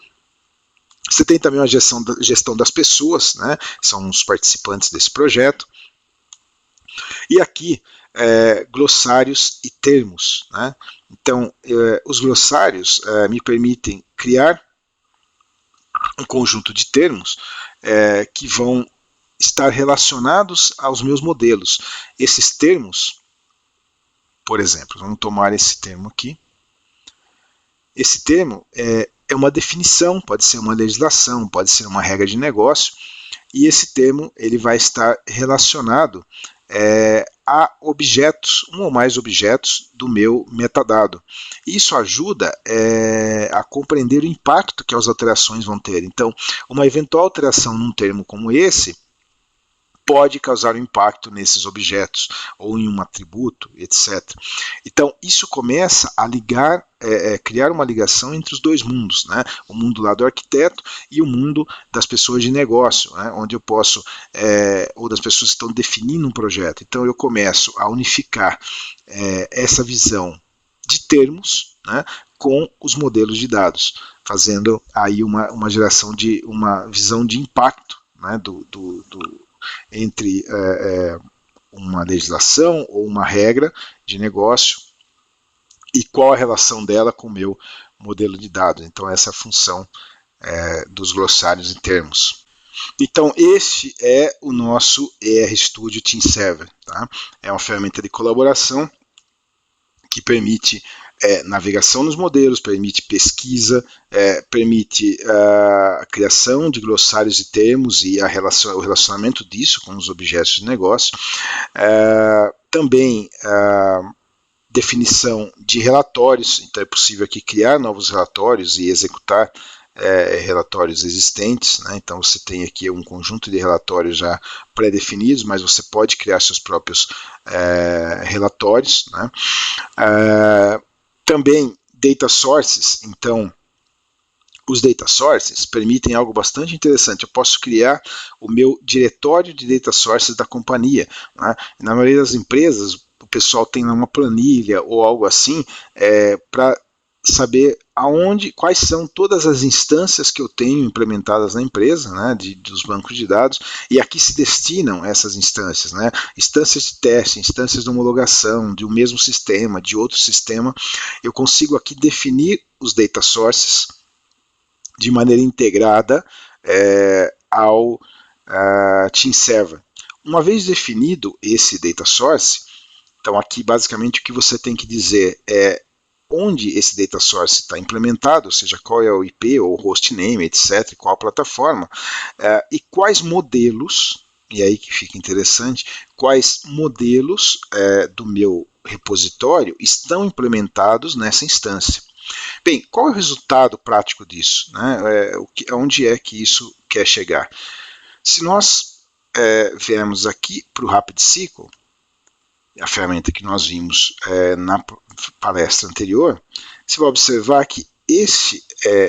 Você tem também a gestão das pessoas, né? São os participantes desse projeto. E aqui, glossários e termos. Né? Então, os glossários me permitem criar um conjunto de termos que vão estar relacionados aos meus modelos. Esses termos, por exemplo, vamos tomar esse termo aqui. Esse termo é uma definição, pode ser uma legislação, pode ser uma regra de negócio, e esse termo ele vai estar relacionado a objetos, um ou mais objetos do meu metadado. Isso ajuda a compreender o impacto que as alterações vão ter. Então, uma eventual alteração num termo como esse pode causar um impacto nesses objetos, ou em um atributo, etc. Então, isso começa a ligar, criar uma ligação entre os dois mundos, né? O mundo lá do arquiteto e o mundo das pessoas de negócio, né? Onde eu posso, ou das pessoas que estão definindo um projeto. Então, eu começo a unificar essa visão de termos, né, com os modelos de dados, fazendo aí uma geração de uma visão de impacto, né, entre uma legislação ou uma regra de negócio e qual a relação dela com o meu modelo de dados. Então essa é a função dos glossários em termos. Então este é o nosso ERStudio TeamServer. Tá? É uma ferramenta de colaboração que permite navegação nos modelos, permite pesquisa, permite a criação de glossários e termos e o relacionamento disso com os objetos de negócio. Também definição de relatórios, então é possível aqui criar novos relatórios e executar relatórios existentes, né? Então você tem aqui um conjunto de relatórios já pré-definidos, mas você pode criar seus próprios relatórios, né? Também data sources, então os data sources permitem algo bastante interessante. Eu posso criar o meu diretório de data sources da companhia. Né? Na maioria das empresas, o pessoal tem uma planilha ou algo assim para saber quais são todas as instâncias que eu tenho implementadas na empresa, né, dos bancos de dados, e aqui se destinam essas instâncias, né, instâncias de teste, instâncias de homologação, de um mesmo sistema, de outro sistema. Eu consigo aqui definir os data sources de maneira integrada ao TeamServer. Uma vez definido esse data source, então aqui basicamente o que você tem que dizer é onde esse data source está implementado, ou seja, qual é o IP ou o hostname, etc., qual a plataforma, e quais modelos, e aí que fica interessante, quais modelos do meu repositório estão implementados nessa instância. Bem, qual é o resultado prático disso? Né? Onde é que isso quer chegar? Se nós viermos aqui para o RapidSQL, a ferramenta que nós vimos na palestra anterior, você vai observar que esse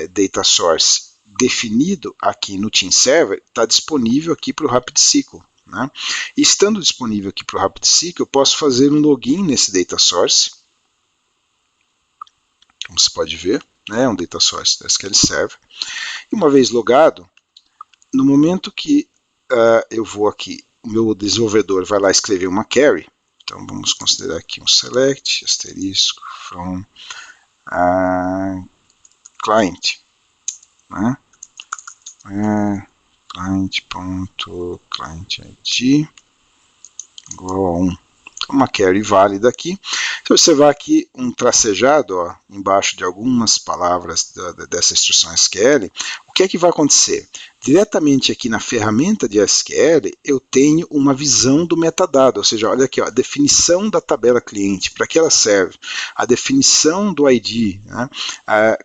data source definido aqui no TeamServer está disponível aqui para o RapidSQL. Né? E estando disponível aqui para o RapidSQL, eu posso fazer um login nesse data source, como você pode ver, né? Um data source da SQL Server. E uma vez logado, no momento que eu vou aqui, o meu desenvolvedor vai lá escrever uma query. Então vamos considerar aqui um select, asterisco, from client, né? Client.clientID igual a 1. Uma query válida aqui. Se você vai aqui um tracejado embaixo de algumas palavras dessa instrução SQL, o que é que vai acontecer? Diretamente aqui na ferramenta de SQL, eu tenho uma visão do metadado, ou seja, olha aqui, ó, a definição da tabela cliente, para que ela serve, a definição do ID, né?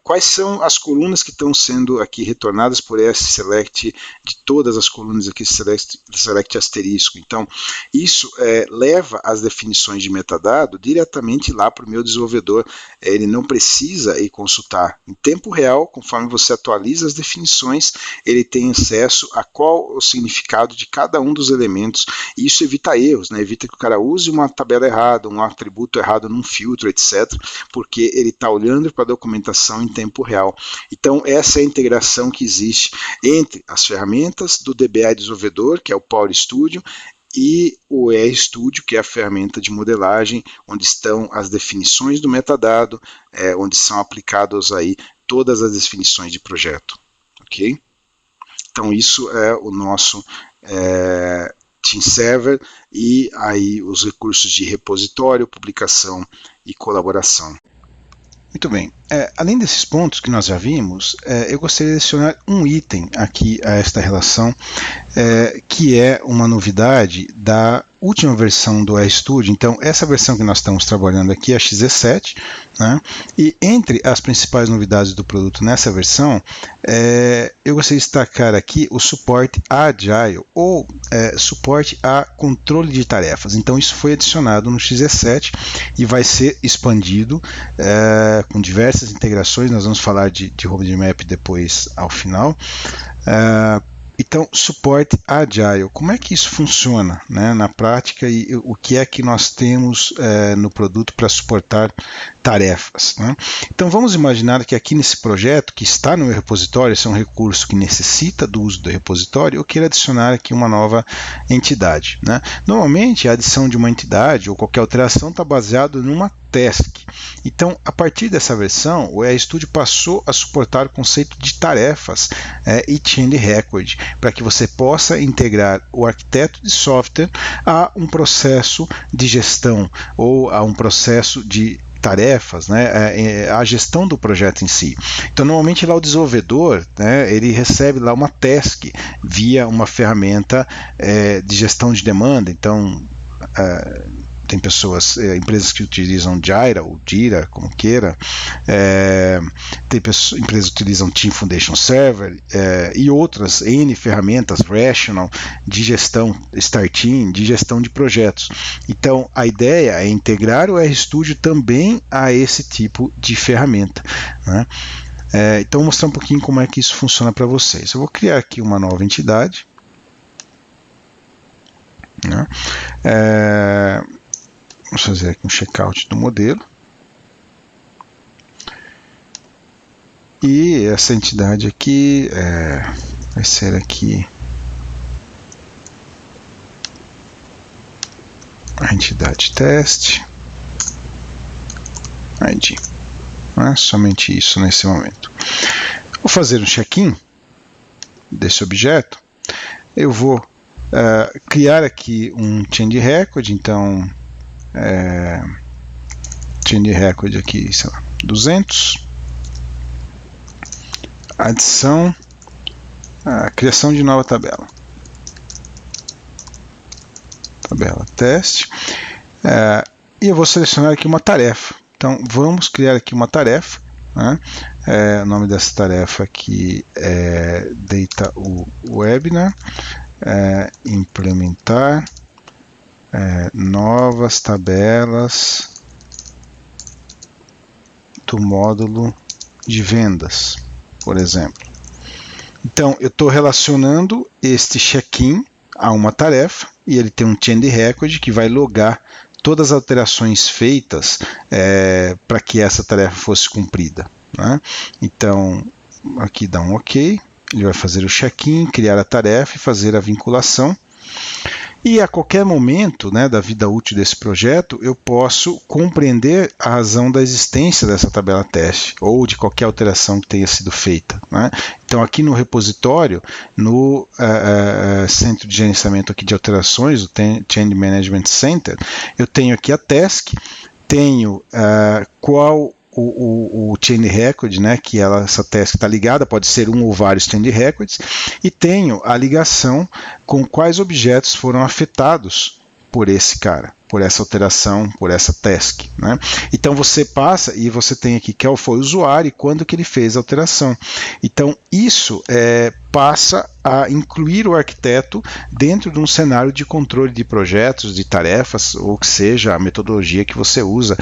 Quais são as colunas que estão sendo aqui retornadas por esse select, de todas as colunas aqui, select asterisco. Então, isso leva as definições de metadado diretamente lá para o meu desenvolvedor. Ele não precisa ir consultar. Em tempo real, conforme você atualiza as definições, ele tem acesso a qual o significado de cada um dos elementos, e isso evita erros, né? Evita que o cara use uma tabela errada, um atributo errado num filtro, etc., porque ele está olhando para a documentação em tempo real. Então, essa é a integração que existe entre as ferramentas do DBA Desenvolvedor, que é o Power Studio, e o RStudio, que é a ferramenta de modelagem, onde estão as definições do metadado, onde são aplicadas aí todas as definições de projeto. Ok? Então, isso é o nosso Team Server e aí os recursos de repositório, publicação e colaboração. Muito bem, além desses pontos que nós já vimos, eu gostaria de adicionar um item aqui a esta relação, que é uma novidade da última versão do RStudio. Então, essa versão que nós estamos trabalhando aqui é a XZ7, né? E entre as principais novidades do produto nessa versão, eu gostaria de destacar aqui o suporte a Agile, ou suporte a controle de tarefas. Então, isso foi adicionado no XZ7 e vai ser expandido com diversas integrações. Nós vamos falar de roadmap depois ao final. Então, suporte Agile, como é que isso funciona, né, na prática, e o que é que nós temos no produto para suportar tarefas, né? Então, vamos imaginar que aqui nesse projeto, que está no meu repositório, esse é um recurso que necessita do uso do repositório, eu quero adicionar aqui uma nova entidade, né? Normalmente, a adição de uma entidade ou qualquer alteração está baseado numa task. Então, a partir dessa versão, o RStudio passou a suportar o conceito de tarefas e change record, para que você possa integrar o arquiteto de software a um processo de gestão ou a um processo de tarefas, né, a gestão do projeto em si. Então, normalmente lá o desenvolvedor, né, ele recebe lá uma task via uma ferramenta de gestão de demanda. Então, tem empresas que utilizam Jira ou Jira, como queira, tem empresas que utilizam Team Foundation Server e outras N ferramentas, Rational, de gestão, Starteam, de gestão de projetos. Então, a ideia é integrar o RStudio também a esse tipo de ferramenta, né? Então, vou mostrar um pouquinho como é que isso funciona para vocês. Eu vou criar aqui uma nova entidade, né? Vamos fazer aqui um checkout do modelo. E essa entidade aqui vai ser aqui a entidade teste ID. Não é somente isso nesse momento. Vou fazer um check-in desse objeto. Eu vou criar aqui um change record. Então, change record aqui, sei lá, 200, adição, criação de nova tabela, teste, e eu vou selecionar aqui uma tarefa. Então, vamos criar aqui uma tarefa, né? O nome dessa tarefa aqui é Data Webinar, implementar novas tabelas do módulo de vendas, por exemplo. Então, eu estou relacionando este check-in a uma tarefa e ele tem um change record que vai logar todas as alterações feitas para que essa tarefa fosse cumprida, né? Então, aqui dá um OK, ele vai fazer o check-in, criar a tarefa e fazer a vinculação. E a qualquer momento, né, da vida útil desse projeto, eu posso compreender a razão da existência dessa tabela teste ou de qualquer alteração que tenha sido feita, né? Então, aqui no repositório, no centro de gerenciamento aqui de alterações, o Change Management Center, eu tenho aqui a task, tenho qual o chain record, né, que essa task está ligada, pode ser um ou vários chain records, e tenho a ligação com quais objetos foram afetados por esse cara, por essa alteração, por essa task, né? Então você passa e você tem aqui qual foi o usuário e quando que ele fez a alteração. Então isso passa a incluir o arquiteto dentro de um cenário de controle de projetos, de tarefas, ou que seja a metodologia que você usa.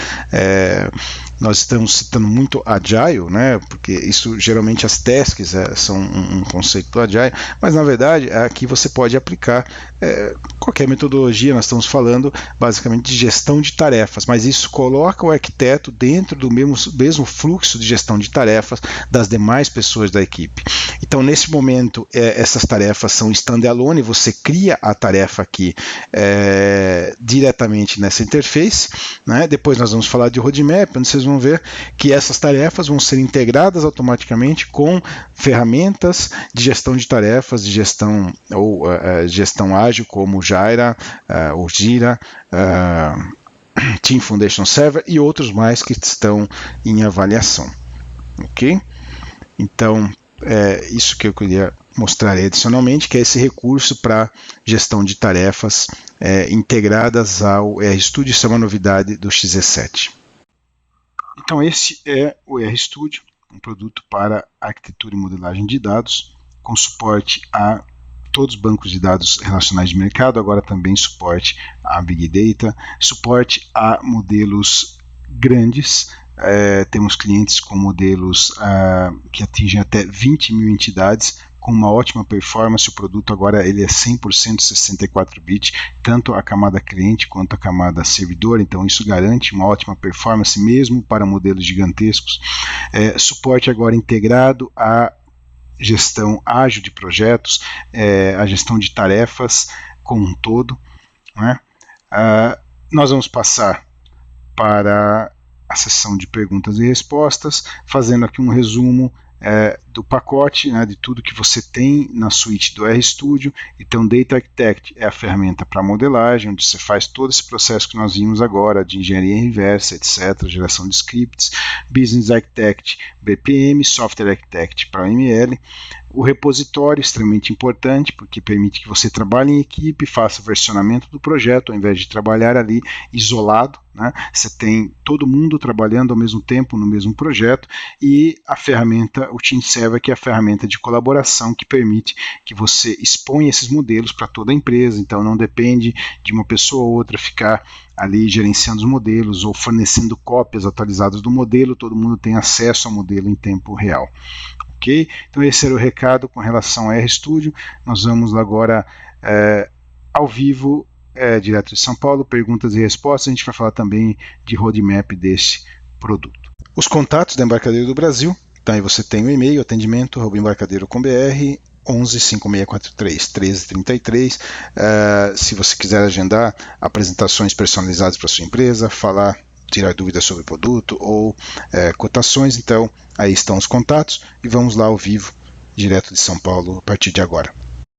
Nós estamos citando muito Agile, né, porque isso geralmente as tasks são um conceito Agile, mas na verdade aqui você pode aplicar qualquer metodologia. Nós estamos falando basicamente de gestão de tarefas, mas isso coloca o arquiteto dentro do mesmo fluxo de gestão de tarefas das demais pessoas da equipe. Então nesse momento essas tarefas são standalone, você cria a tarefa aqui diretamente nessa interface, né? Depois nós vamos falar de roadmap, onde vocês vão ver que essas tarefas vão ser integradas automaticamente com ferramentas de gestão de tarefas, de gestão ou gestão ágil, como Jira, ou Jira, Team Foundation Server e outros mais que estão em avaliação. Ok? Então, isso que eu queria mostrar adicionalmente, que é esse recurso para gestão de tarefas integradas ao RStudio. Isso é uma novidade do XZ7. Então esse é o RStudio, um produto para arquitetura e modelagem de dados, com suporte a todos os bancos de dados relacionais de mercado, agora também suporte a Big Data, suporte a modelos grandes. Temos clientes com modelos que atingem até 20 mil entidades, com uma ótima performance. O produto agora ele é 100% 64-bit, tanto a camada cliente quanto a camada servidor, então isso garante uma ótima performance mesmo para modelos gigantescos. Suporte agora integrado a gestão ágil de projetos, a gestão de tarefas como um todo, né? Nós vamos passar para a sessão de perguntas e respostas, fazendo aqui um resumo do pacote, né, de tudo que você tem na suíte do RStudio. Então, Data Architect é a ferramenta para modelagem, onde você faz todo esse processo que nós vimos agora, de engenharia inversa, etc., geração de scripts. Business Architect, BPM, Software Architect para ML. O repositório, extremamente importante, porque permite que você trabalhe em equipe, faça o versionamento do projeto, ao invés de trabalhar ali isolado, né? Você tem todo mundo trabalhando ao mesmo tempo no mesmo projeto. E a ferramenta, o Team Server, que é a ferramenta de colaboração que permite que você exponha esses modelos para toda a empresa. Então não depende de uma pessoa ou outra ficar ali gerenciando os modelos ou fornecendo cópias atualizadas do modelo. Todo mundo tem acesso ao modelo em tempo real. Okay? Então esse era o recado com relação ao RStudio. Nós vamos agora ao vivo, direto de São Paulo, perguntas e respostas. A gente vai falar também de roadmap desse produto. Os contatos da Embarcadero do Brasil. Então aí você tem o e-mail, atendimento@embarcadeiro.com.br, 11 5643 1333. Se você quiser agendar apresentações personalizadas para sua empresa, tirar dúvidas sobre o produto ou cotações, então aí estão os contatos e vamos lá ao vivo, direto de São Paulo, a partir de agora.